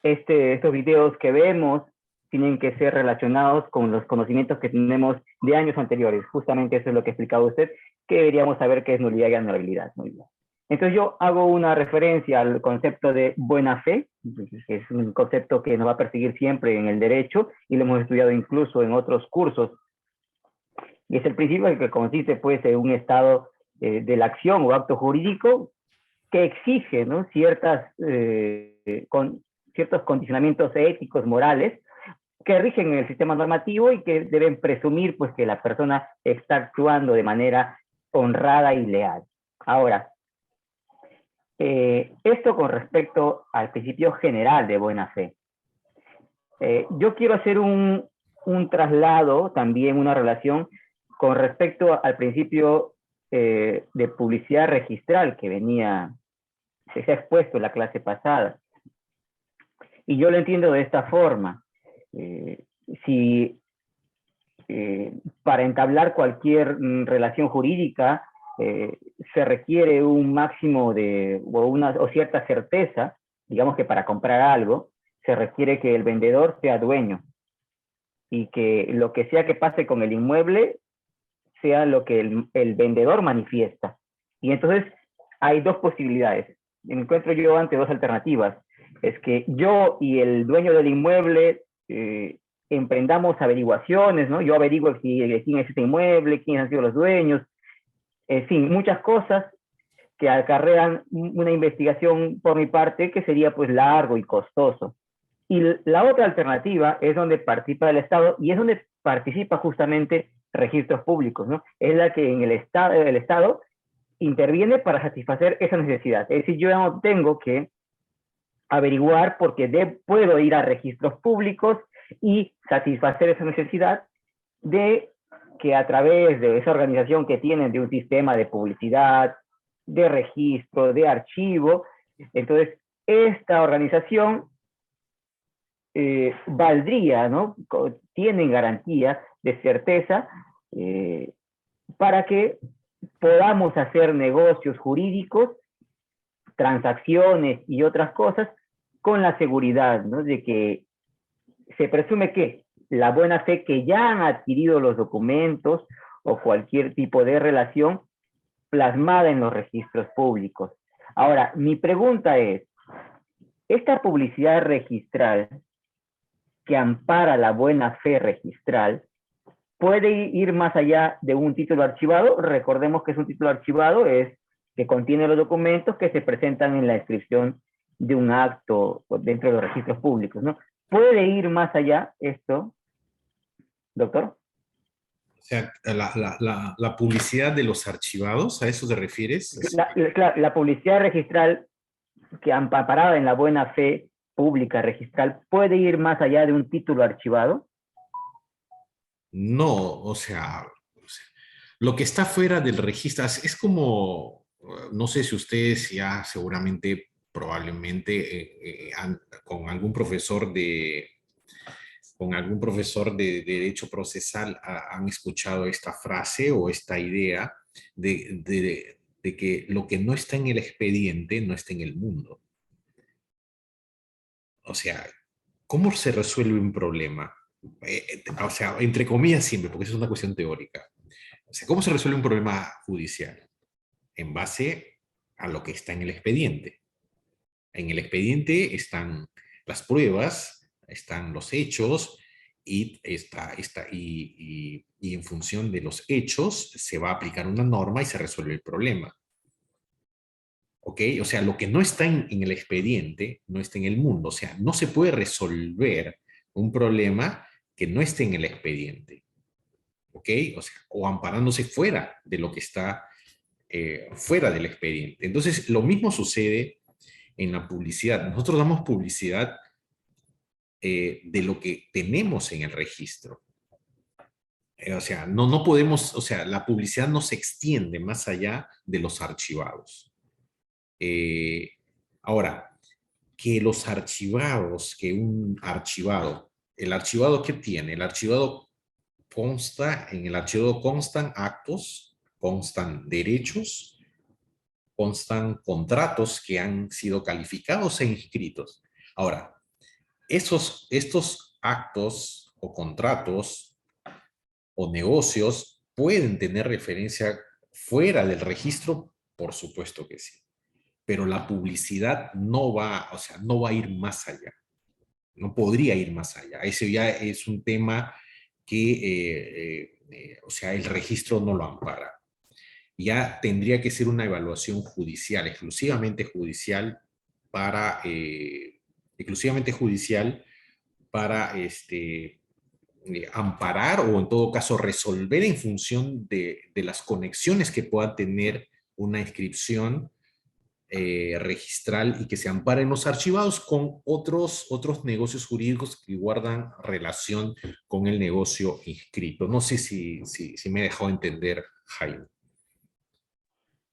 estos videos que vemos tienen que ser relacionados con los conocimientos que tenemos de años anteriores. Justamente eso es lo que ha explicado usted, que deberíamos saber qué es nulidad y anulabilidad. Muy bien. Entonces yo hago una referencia al concepto de buena fe, que es un concepto que nos va a perseguir siempre en el derecho y lo hemos estudiado incluso en otros cursos. Y es el principio en que consiste pues en un estado de la acción o acto jurídico que exige, ¿no?, ciertos condicionamientos éticos, morales, que rigen el sistema normativo y que deben presumir pues que la persona está actuando de manera honrada y leal. Ahora, esto con respecto al principio general de buena fe. Yo quiero hacer un traslado, también una relación con respecto al principio de publicidad registral que se ha expuesto en la clase pasada. Y yo lo entiendo de esta forma. Si para entablar cualquier relación jurídica se requiere un máximo o cierta certeza, digamos que para comprar algo, se requiere que el vendedor sea dueño y que lo que sea que pase con el inmueble sea lo que el vendedor manifiesta. Y entonces hay dos posibilidades. Me encuentro yo ante dos alternativas. Es que yo y el dueño del inmueble emprendamos averiguaciones, ¿no? Yo averiguo quién es este inmueble, quiénes han sido los dueños, en fin, muchas cosas que acarrean una investigación por mi parte que sería pues largo y costoso. Y la otra alternativa es donde participa el Estado y es donde participa justamente registros públicos, ¿no? Es la que en el Estado interviene para satisfacer esa necesidad. Es decir, yo no tengo que averiguar porque puedo ir a registros públicos y satisfacer esa necesidad de que a través de esa organización que tienen de un sistema de publicidad, de registro, de archivo, entonces esta organización valdría, ¿no? Tienen garantía de certeza para que podamos hacer negocios jurídicos, transacciones y otras cosas con la seguridad, ¿no? De que se presume que la buena fe que ya han adquirido los documentos o cualquier tipo de relación plasmada en los registros públicos. Ahora, mi pregunta es, ¿esta publicidad registral que ampara la buena fe registral puede ir más allá de un título archivado? Recordemos que es un título archivado, es que contiene los documentos que se presentan en la inscripción de un acto dentro de los registros públicos, ¿no? ¿Puede ir más allá esto, doctor? O sea, la publicidad de los archivados, ¿a eso te refieres? La publicidad registral que amparada en la buena fe pública registral, ¿puede ir más allá de un título archivado? No, o sea, lo que está fuera del registro es como, no sé si ustedes ya seguramente, probablemente, con algún profesor de derecho procesal han escuchado esta frase o esta idea de que lo que no está en el expediente no está en el mundo. O sea, ¿cómo se resuelve un problema? O sea, entre comillas siempre, porque eso es una cuestión teórica. O sea, ¿cómo se resuelve un problema judicial? En base a lo que está en el expediente. En el expediente están las pruebas, están los hechos, y en función de los hechos se va a aplicar una norma y se resuelve el problema. ¿Ok? O sea, lo que no está en el expediente no está en el mundo. O sea, no se puede resolver un problema que no esté en el expediente. ¿Ok? O sea, o amparándose fuera de lo que está fuera del expediente. Entonces, lo mismo sucede en la publicidad. Nosotros damos publicidad de lo que tenemos en el registro. O sea, no podemos, o sea, la publicidad no se extiende más allá de los archivados. Ahora, que los archivados, que un archivado, ¿el archivado qué tiene? El archivado en el archivado constan actos, constan derechos, constan contratos que han sido calificados e inscritos. Ahora, estos actos o contratos o negocios pueden tener referencia fuera del registro, por supuesto que sí. Pero la publicidad no va, o sea, no va a ir más allá. No podría ir más allá. Ese ya es un tema que, o sea, el registro no lo ampara. Ya tendría que ser una evaluación judicial, exclusivamente judicial para amparar o en todo caso resolver en función de las conexiones que pueda tener una inscripción registral y que se amparen los archivados con otros negocios jurídicos que guardan relación con el negocio inscrito. No sé si me he dejado entender, Jaime.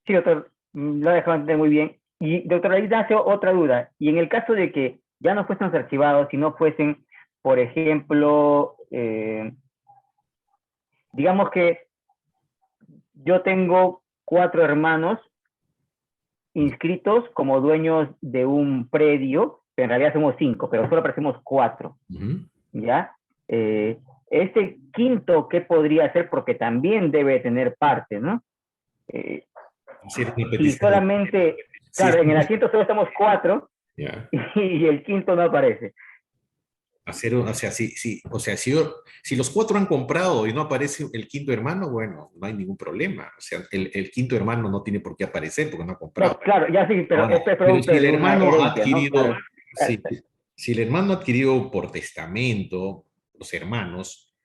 Sí, doctor, lo ha dejado entender muy bien. Y, doctor, ahí nace otra duda. Y en el caso de que ya no fuesen archivados, si no fuesen, por ejemplo, digamos que yo tengo 4 hermanos inscritos como dueños de un predio, que en realidad somos 5, pero solo aparecemos 4, ¿ya? Este quinto, ¿qué podría ser? Porque también debe tener parte, ¿no? Si solamente, claro, en el asiento solo estamos 4, yeah, y el quinto no aparece. O sea, si los 4 han comprado y no aparece el quinto hermano, bueno, no hay ningún problema. O sea, el quinto hermano no tiene por qué aparecer porque no ha comprado. No, claro, ya sí, pero ahora, pero si el hermano ha adquirido, ¿no? Claro. Si el hermano ha adquirido por testamento, los hermanos,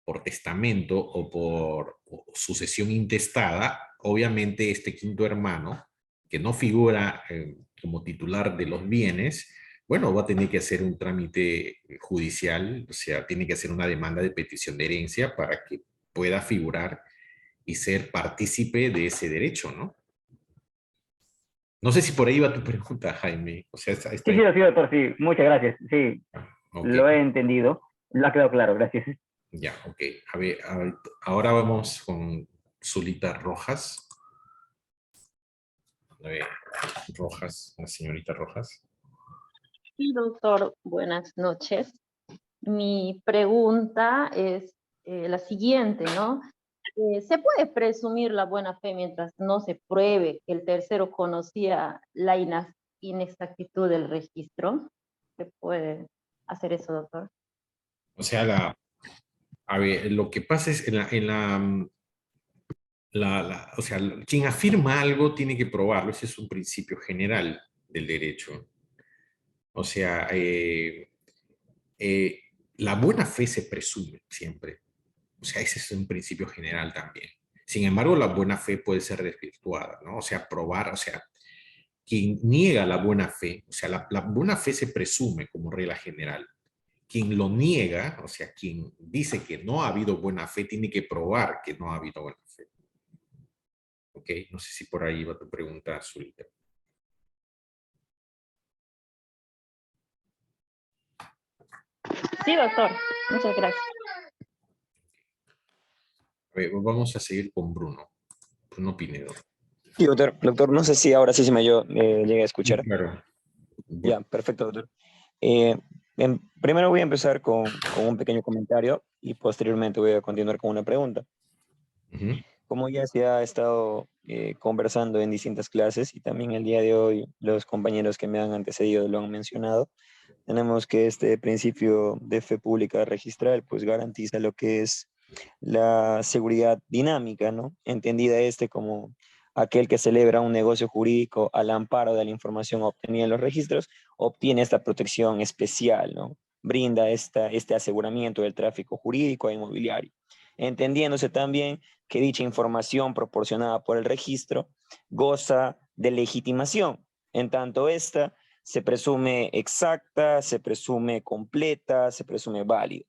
por testamento o por sucesión intestada, obviamente este quinto hermano, que no figura como titular de los bienes, bueno, va a tener que hacer un trámite judicial, o sea, tiene que hacer una demanda de petición de herencia para que pueda figurar y ser partícipe de ese derecho, ¿no? No sé si por ahí va tu pregunta, Jaime. O sea, Sí, doctor, sí, muchas gracias, sí. Ok. Lo he entendido. Lo ha quedado claro, gracias. Ya, ok. A ver, ahora vamos con Zulita Rojas. A ver, Rojas, la señorita Rojas. Sí, doctor, buenas noches. Mi pregunta es la siguiente, ¿no? ¿Se puede presumir la buena fe mientras no se pruebe que el tercero conocía la inexactitud del registro? ¿Se puede hacer eso, doctor? O sea, a ver, lo que pasa es o sea, quien afirma algo tiene que probarlo. Ese es un principio general del derecho. O sea, la buena fe se presume siempre. O sea, ese es un principio general también. Sin embargo, la buena fe puede ser desvirtuada, ¿no? O sea, probar, o sea, quien niega la buena fe, o sea, la buena fe se presume como regla general. Quien lo niega, o sea, quien dice que no ha habido buena fe, tiene que probar que no ha habido buena fe. ¿Ok? No sé si por ahí va tu pregunta, Zulita. Sí, doctor. Muchas gracias. A ver, vamos a seguir con Bruno. Bruno Pinedo. Sí, doctor, no sé si ahora sí se me llegué a escuchar. Claro. Ya, perfecto, doctor. Primero voy a empezar con un pequeño comentario y posteriormente voy a continuar con una pregunta. Como ya se ha estado conversando en distintas clases y también el día de hoy los compañeros que me han antecedido lo han mencionado, tenemos que este principio de fe pública registral pues garantiza lo que es la seguridad dinámica, ¿no? Entendida como aquel que celebra un negocio jurídico al amparo de la información obtenida en los registros, obtiene esta protección especial, ¿no? Brinda este aseguramiento del tráfico jurídico e inmobiliario, entendiéndose también que dicha información proporcionada por el registro goza de legitimación, en tanto esta se presume exacta, se presume completa, se presume válida.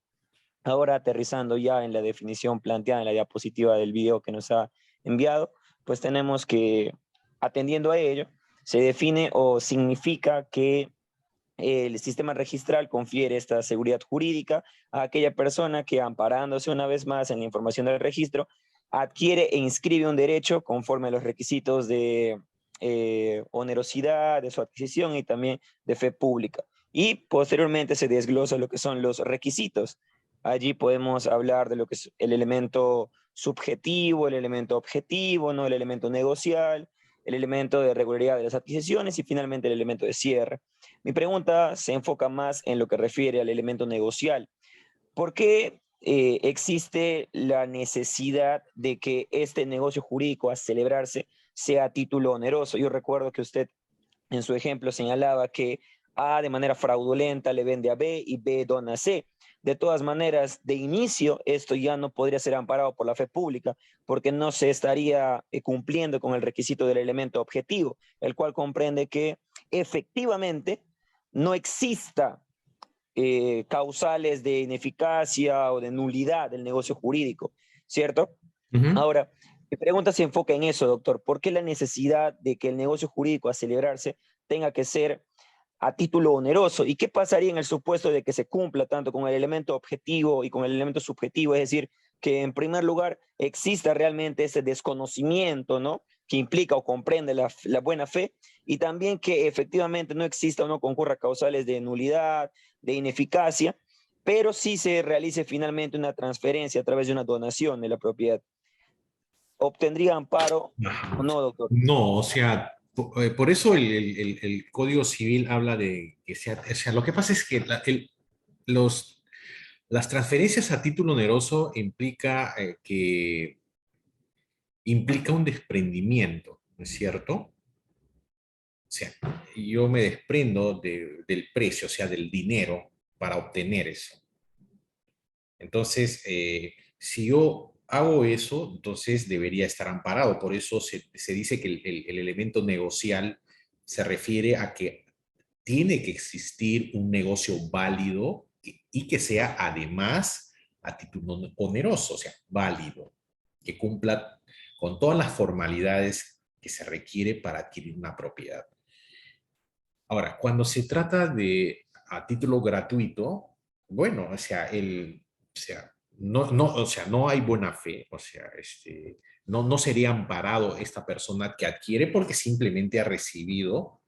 Ahora aterrizando ya en la definición planteada en la diapositiva del video que nos ha enviado, pues tenemos que, atendiendo a ello, se define o significa que el sistema registral confiere esta seguridad jurídica a aquella persona que, amparándose una vez más en la información del registro, adquiere e inscribe un derecho conforme a los requisitos de onerosidad de su adquisición y también de fe pública. Y posteriormente se desglosa lo que son los requisitos. Allí podemos hablar de lo que es el elemento subjetivo, el elemento objetivo, ¿no? El elemento negocial, el elemento de regularidad de las adquisiciones y finalmente el elemento de cierre. Mi pregunta se enfoca más en lo que refiere al elemento negocial. ¿Por qué existe la necesidad de que este negocio jurídico a celebrarse sea a título oneroso? Yo recuerdo que usted en su ejemplo señalaba que A de manera fraudulenta le vende a B y B dona a C. De todas maneras, de inicio, esto ya no podría ser amparado por la fe pública, porque no se estaría cumpliendo con el requisito del elemento objetivo, el cual comprende que efectivamente no exista causales de ineficacia o de nulidad del negocio jurídico, ¿cierto? Ahora, mi pregunta se enfoca en eso, doctor. ¿Por qué la necesidad de que el negocio jurídico a celebrarse tenga que ser a título oneroso? ¿Y qué pasaría en el supuesto de que se cumpla tanto con el elemento objetivo y con el elemento subjetivo? Es decir, que en primer lugar exista realmente ese desconocimiento, ¿no? Que implica o comprende la buena fe, y también que efectivamente no exista o no concurra causales de nulidad, de ineficacia, pero sí se realice finalmente una transferencia a través de una donación de la propiedad. ¿Obtendría amparo o no, doctor? No, o sea, por eso el Código Civil habla de que sea, o sea, lo que pasa es que las transferencias a título oneroso implica un desprendimiento, ¿no es cierto? O sea, yo me desprendo del precio, o sea, del dinero para obtener eso. Entonces, si yo hago eso, entonces debería estar amparado. Por eso se dice que el elemento negocial se refiere a que tiene que existir un negocio válido y que sea además a título oneroso, o sea, válido, que cumpla con todas las formalidades que se requiere para adquirir una propiedad. Ahora, cuando se trata de a título gratuito, bueno, o sea, o sea, no hay buena fe, o sea, no sería amparado esta persona que adquiere porque simplemente ha recibido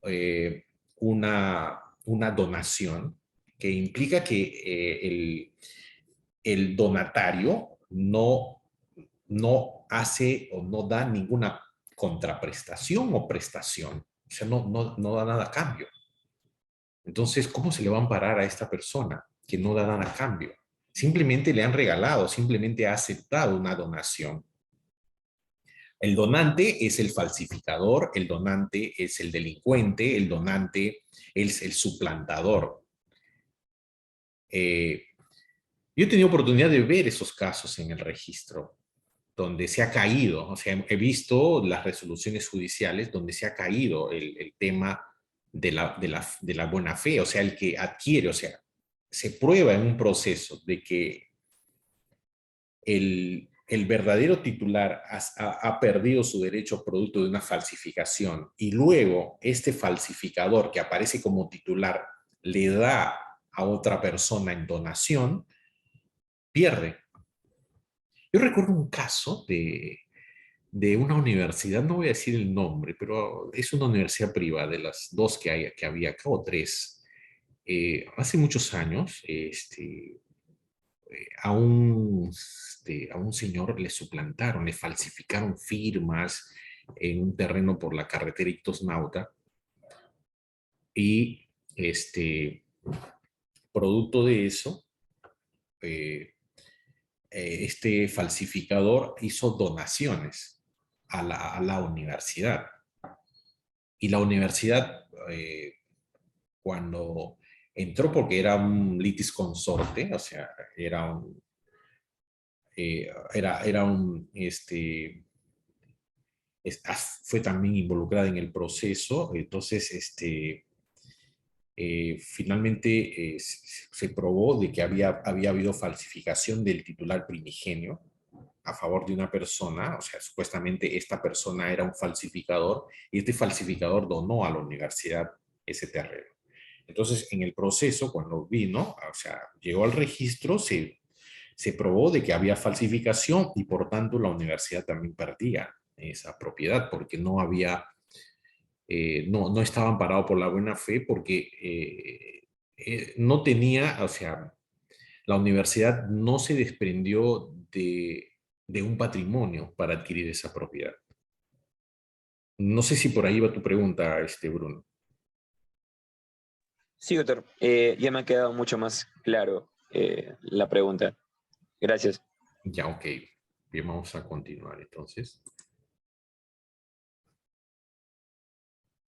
eh, una donación que implica que el donatario no hace o no da ninguna contraprestación o prestación, o sea, no da nada a cambio. Entonces, ¿cómo se le va a amparar a esta persona que no da nada a cambio? Simplemente le han regalado, simplemente ha aceptado una donación. El donante es el falsificador, el donante es el delincuente, el donante es el suplantador. Yo he tenido oportunidad de ver esos casos en el registro, donde se ha caído, o sea, he visto las resoluciones judiciales donde se ha caído el tema de la buena fe, o sea, el que adquiere, o sea, se prueba en un proceso de que el verdadero titular ha perdido su derecho producto de una falsificación y luego este falsificador que aparece como titular le da a otra persona en donación, pierde. Yo recuerdo un caso de una universidad, no voy a decir el nombre, pero es una universidad privada de las dos que había acá, o tres. Hace muchos años, a un señor le suplantaron, le falsificaron firmas en un terreno por la carretera Ictus Nauta y producto de eso, este falsificador hizo donaciones a la universidad. Y la universidad, cuando entró, porque era un litis consorte, o sea, fue también involucrada en el proceso, entonces, finalmente se probó de que había habido falsificación del titular primigenio a favor de una persona, o sea, supuestamente esta persona era un falsificador y este falsificador donó a la universidad ese terreno. Entonces, en el proceso, cuando vino, o sea, llegó al registro, se probó de que había falsificación y por tanto la universidad también perdía esa propiedad porque no había, no estaba amparado por la buena fe porque no tenía, o sea, la universidad no se desprendió de un patrimonio para adquirir esa propiedad. No sé si por ahí va tu pregunta, Bruno. Sí, doctor. Ya me ha quedado mucho más claro la pregunta. Gracias. Ya, ok. Bien, vamos a continuar entonces.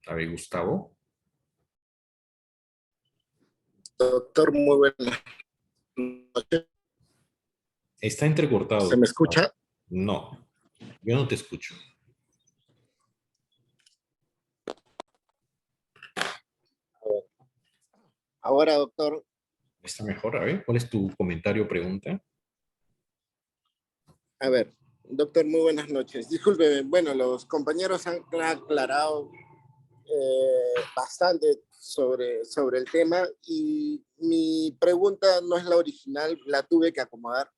A ver, Gustavo. Doctor, muy buenas noches. Está entrecortado. ¿Se me escucha? No, yo no te escucho. Ahora, doctor. Está mejor, a ver, ¿cuál es tu comentario o pregunta? A ver, doctor, muy buenas noches. Discúlpeme, bueno, los compañeros han aclarado bastante sobre el tema y mi pregunta no es la original, la tuve que acomodar.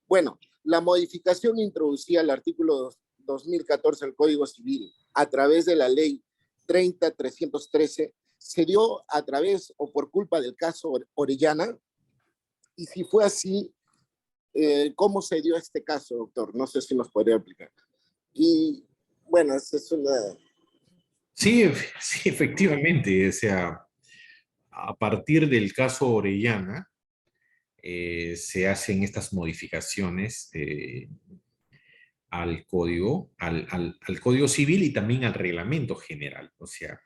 Bueno, la modificación introducida al artículo 2014 del Código Civil a través de la ley 30.313 se dio a través o por culpa del caso Orellana, y si fue así, ¿cómo se dio este caso, doctor? No sé si nos podría explicar. Y bueno, esa es una... Sí, sí, efectivamente, o sea, a partir del caso Orellana, se hacen estas modificaciones al código, al Código Civil y también al reglamento general. O sea,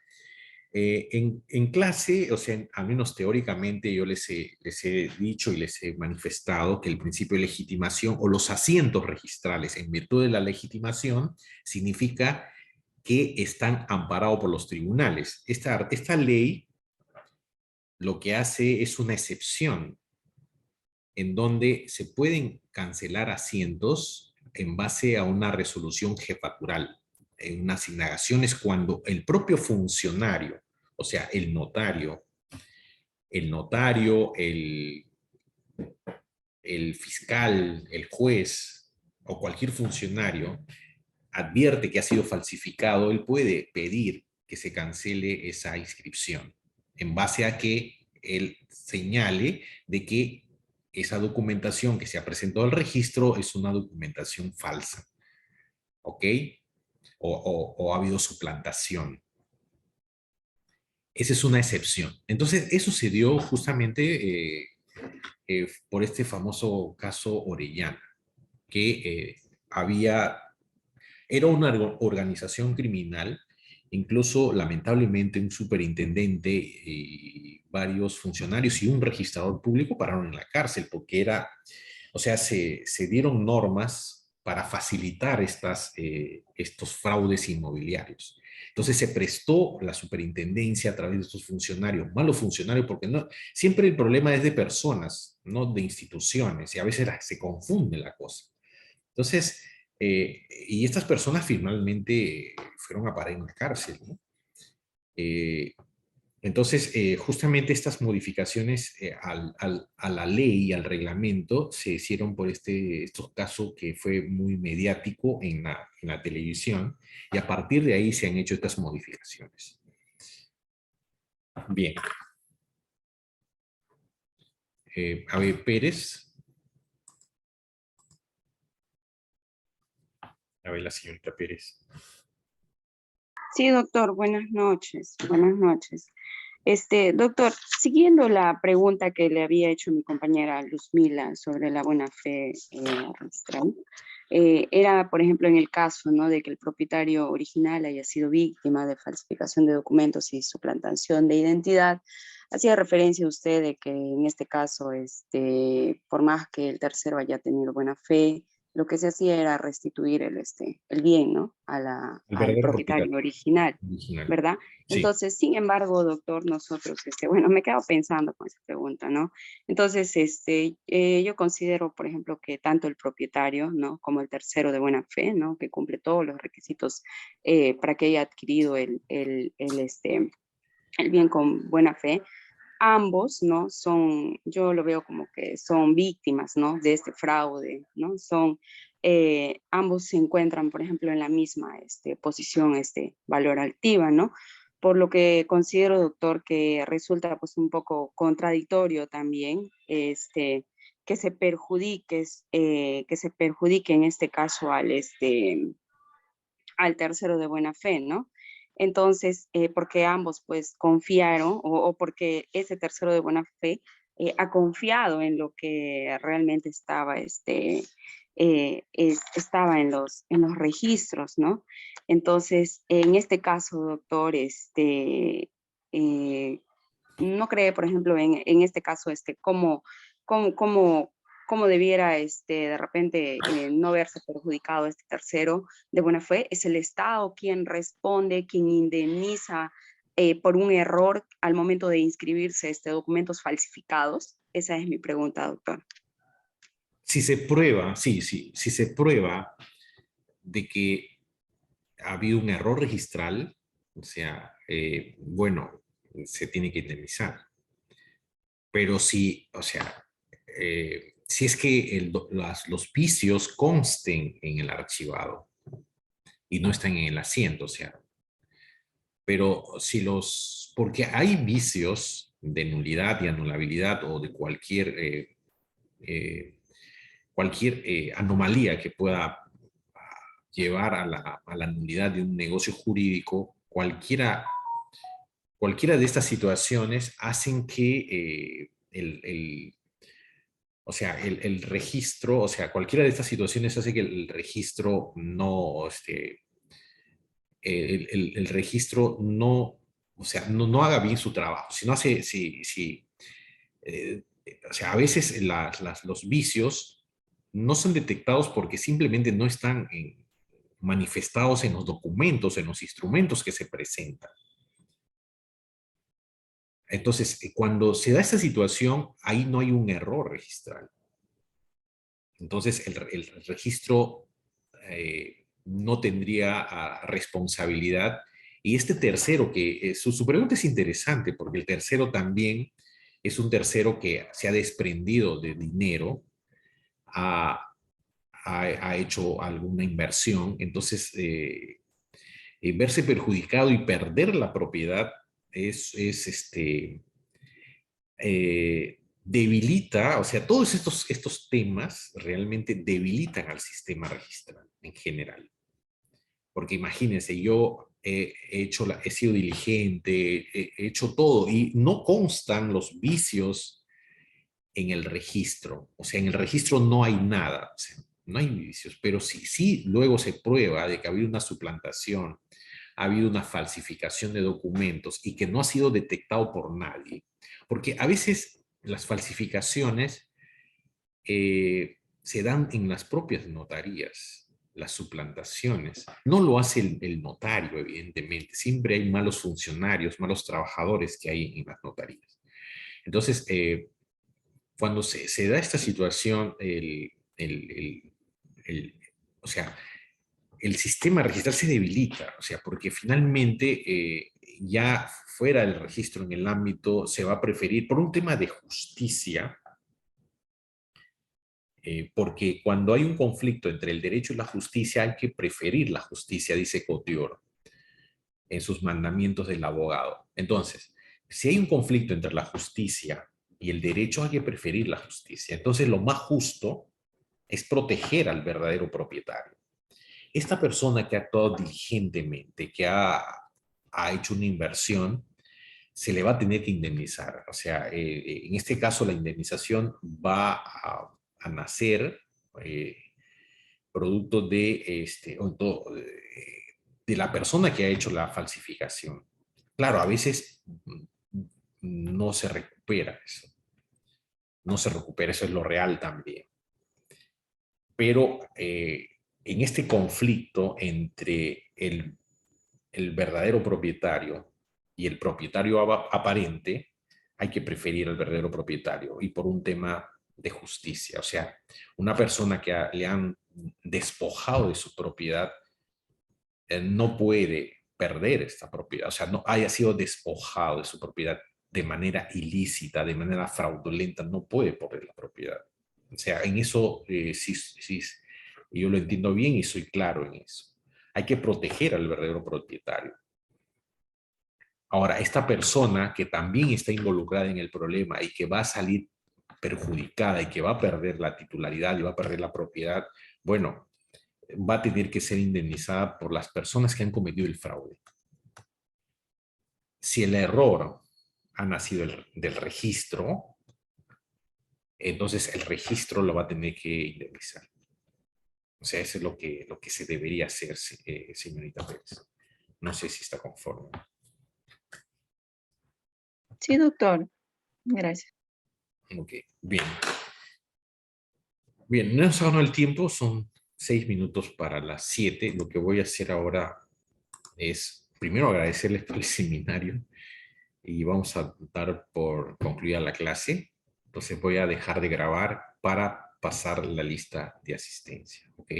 en clase, o sea, al menos teóricamente yo les he dicho y les he manifestado que el principio de legitimación o los asientos registrales en virtud de la legitimación significa que están amparados por los tribunales. Esta ley lo que hace es una excepción en donde se pueden cancelar asientos en base a una resolución jefatural, en unas indagaciones cuando el propio funcionario, o sea, el notario, el notario, el fiscal, el juez o cualquier funcionario advierte que ha sido falsificado, él puede pedir que se cancele esa inscripción en base a que él señale de que esa documentación que se ha presentado al registro es una documentación falsa, ¿ok? O ha habido suplantación. Esa es una excepción. Entonces, eso se dio justamente por este famoso caso Orellana, que era una organización criminal. Incluso, lamentablemente, un superintendente y varios funcionarios y un registrador público pararon en la cárcel porque o sea, se dieron normas para facilitar estos fraudes inmobiliarios. Entonces se prestó la superintendencia a través de estos funcionarios, malos funcionarios, porque no, siempre el problema es de personas, no de instituciones, y a veces se confunde la cosa. Entonces, y estas personas finalmente fueron a parar en la cárcel, ¿no? Entonces, justamente estas modificaciones a la ley y al reglamento se hicieron por estos casos que fue muy mediático en la televisión, y a partir de ahí se han hecho estas modificaciones. Bien. A ver, Pérez. A ver, la señorita Pérez. Sí, doctor, buenas noches. Buenas noches. Doctor, siguiendo la pregunta que le había hecho mi compañera Luzmila sobre la buena fe registral, era, por ejemplo, en el caso, ¿no?, de que el propietario original haya sido víctima de falsificación de documentos y suplantación de identidad. Hacía referencia usted de que en este caso, por más que el tercero haya tenido buena fe, lo que se hacía era restituir el bien, ¿no?, al propietario original, ¿verdad? Sí. Entonces, sin embargo, doctor, nosotros, bueno, me quedo pensando con esa pregunta, ¿no? Entonces, yo considero, por ejemplo, que tanto el propietario, ¿no?, como el tercero de buena fe, ¿no?, que cumple todos los requisitos para que haya adquirido el bien con buena fe, ambos, ¿no?, yo lo veo como que son víctimas, ¿no?, de este fraude, ¿no? Ambos se encuentran, por ejemplo, en la misma posición valorativa, ¿no? Por lo que considero, doctor, que resulta pues un poco contradictorio también que se perjudique en este caso al tercero de buena fe, ¿no? Entonces, porque ambos pues confiaron o porque ese tercero de buena fe ha confiado en lo que realmente estaba, estaba en los registros, ¿no? Entonces, en este caso, doctor, no cree, por ejemplo, en este caso, cómo debiera de repente no verse perjudicado este tercero de buena fe. ¿Es el Estado quien responde, quien indemniza por un error al momento de inscribirse documentos falsificados? Esa es mi pregunta, doctor. Si se prueba, si se prueba de que ha habido un error registral, o sea, bueno, se tiene que indemnizar. Pero si, o sea, si es que los vicios consten en el archivado y no están en el asiento, o sea, pero si porque hay vicios de nulidad y anulabilidad o de cualquier anomalía que pueda llevar a la nulidad de un negocio jurídico, cualquiera de estas situaciones hacen que o sea, el registro, o sea, cualquiera de estas situaciones hace que el registro no, el registro no, o sea, no haga bien su trabajo. Si no hace, o sea, a veces los vicios no son detectados porque simplemente no están manifestados en los documentos, en los instrumentos que se presentan. Entonces, cuando se da esta situación, ahí no hay un error registral. Entonces, el registro no tendría responsabilidad. Y este tercero, su pregunta es interesante, porque el tercero también es un tercero que se ha desprendido de dinero, ha hecho alguna inversión, entonces verse perjudicado y perder la propiedad debilita, o sea, todos estos temas realmente debilitan al sistema registral en general. Porque imagínense, yo he sido diligente, he hecho todo y no constan los vicios en el registro. O sea, en el registro no hay nada, o sea, no hay vicios, pero sí luego se prueba de que ha habido una suplantación, ha habido una falsificación de documentos y que no ha sido detectado por nadie. Porque a veces las falsificaciones se dan en las propias notarías, las suplantaciones. No lo hace el notario, evidentemente. Siempre hay malos funcionarios, malos trabajadores que hay en las notarías. Entonces, cuando se da esta situación, o sea, el sistema registral se debilita, o sea, porque finalmente ya fuera del registro en el ámbito se va a preferir por un tema de justicia, porque cuando hay un conflicto entre el derecho y la justicia hay que preferir la justicia, dice Couture en sus mandamientos del abogado. Entonces, si hay un conflicto entre la justicia y el derecho, hay que preferir la justicia. Entonces, lo más justo es proteger al verdadero propietario. Esta persona que ha actuado diligentemente, que ha hecho una inversión, se le va a tener que indemnizar. O sea, en este caso la indemnización va a nacer producto de, de la persona que ha hecho la falsificación. Claro, a veces no se recupera eso. No se recupera, eso es lo real también. Pero en este conflicto entre el verdadero propietario y el propietario aparente, hay que preferir al verdadero propietario y por un tema de justicia. O sea, una persona que le han despojado de su propiedad no puede perder esta propiedad. O sea, no haya sido despojado de su propiedad de manera ilícita, de manera fraudulenta, no puede perder la propiedad. O sea, en eso sí, yo lo entiendo bien y soy claro en eso. Hay que proteger al verdadero propietario. Ahora, esta persona que también está involucrada en el problema y que va a salir perjudicada y que va a perder la titularidad y va a perder la propiedad, bueno, va a tener que ser indemnizada por las personas que han cometido el fraude. Si el error ha nacido del registro, entonces el registro lo va a tener que indemnizar. O sea, eso es lo que se debería hacer, señorita Pérez. No sé si está conforme. Sí, doctor. Gracias. Ok, bien. Bien, no nos ha ganado el tiempo, son 6 minutos para las 7. Lo que voy a hacer ahora es, primero agradecerles por el seminario y vamos a dar por concluida la clase. Entonces voy a dejar de grabar para pasar la lista de asistencia, ¿ok?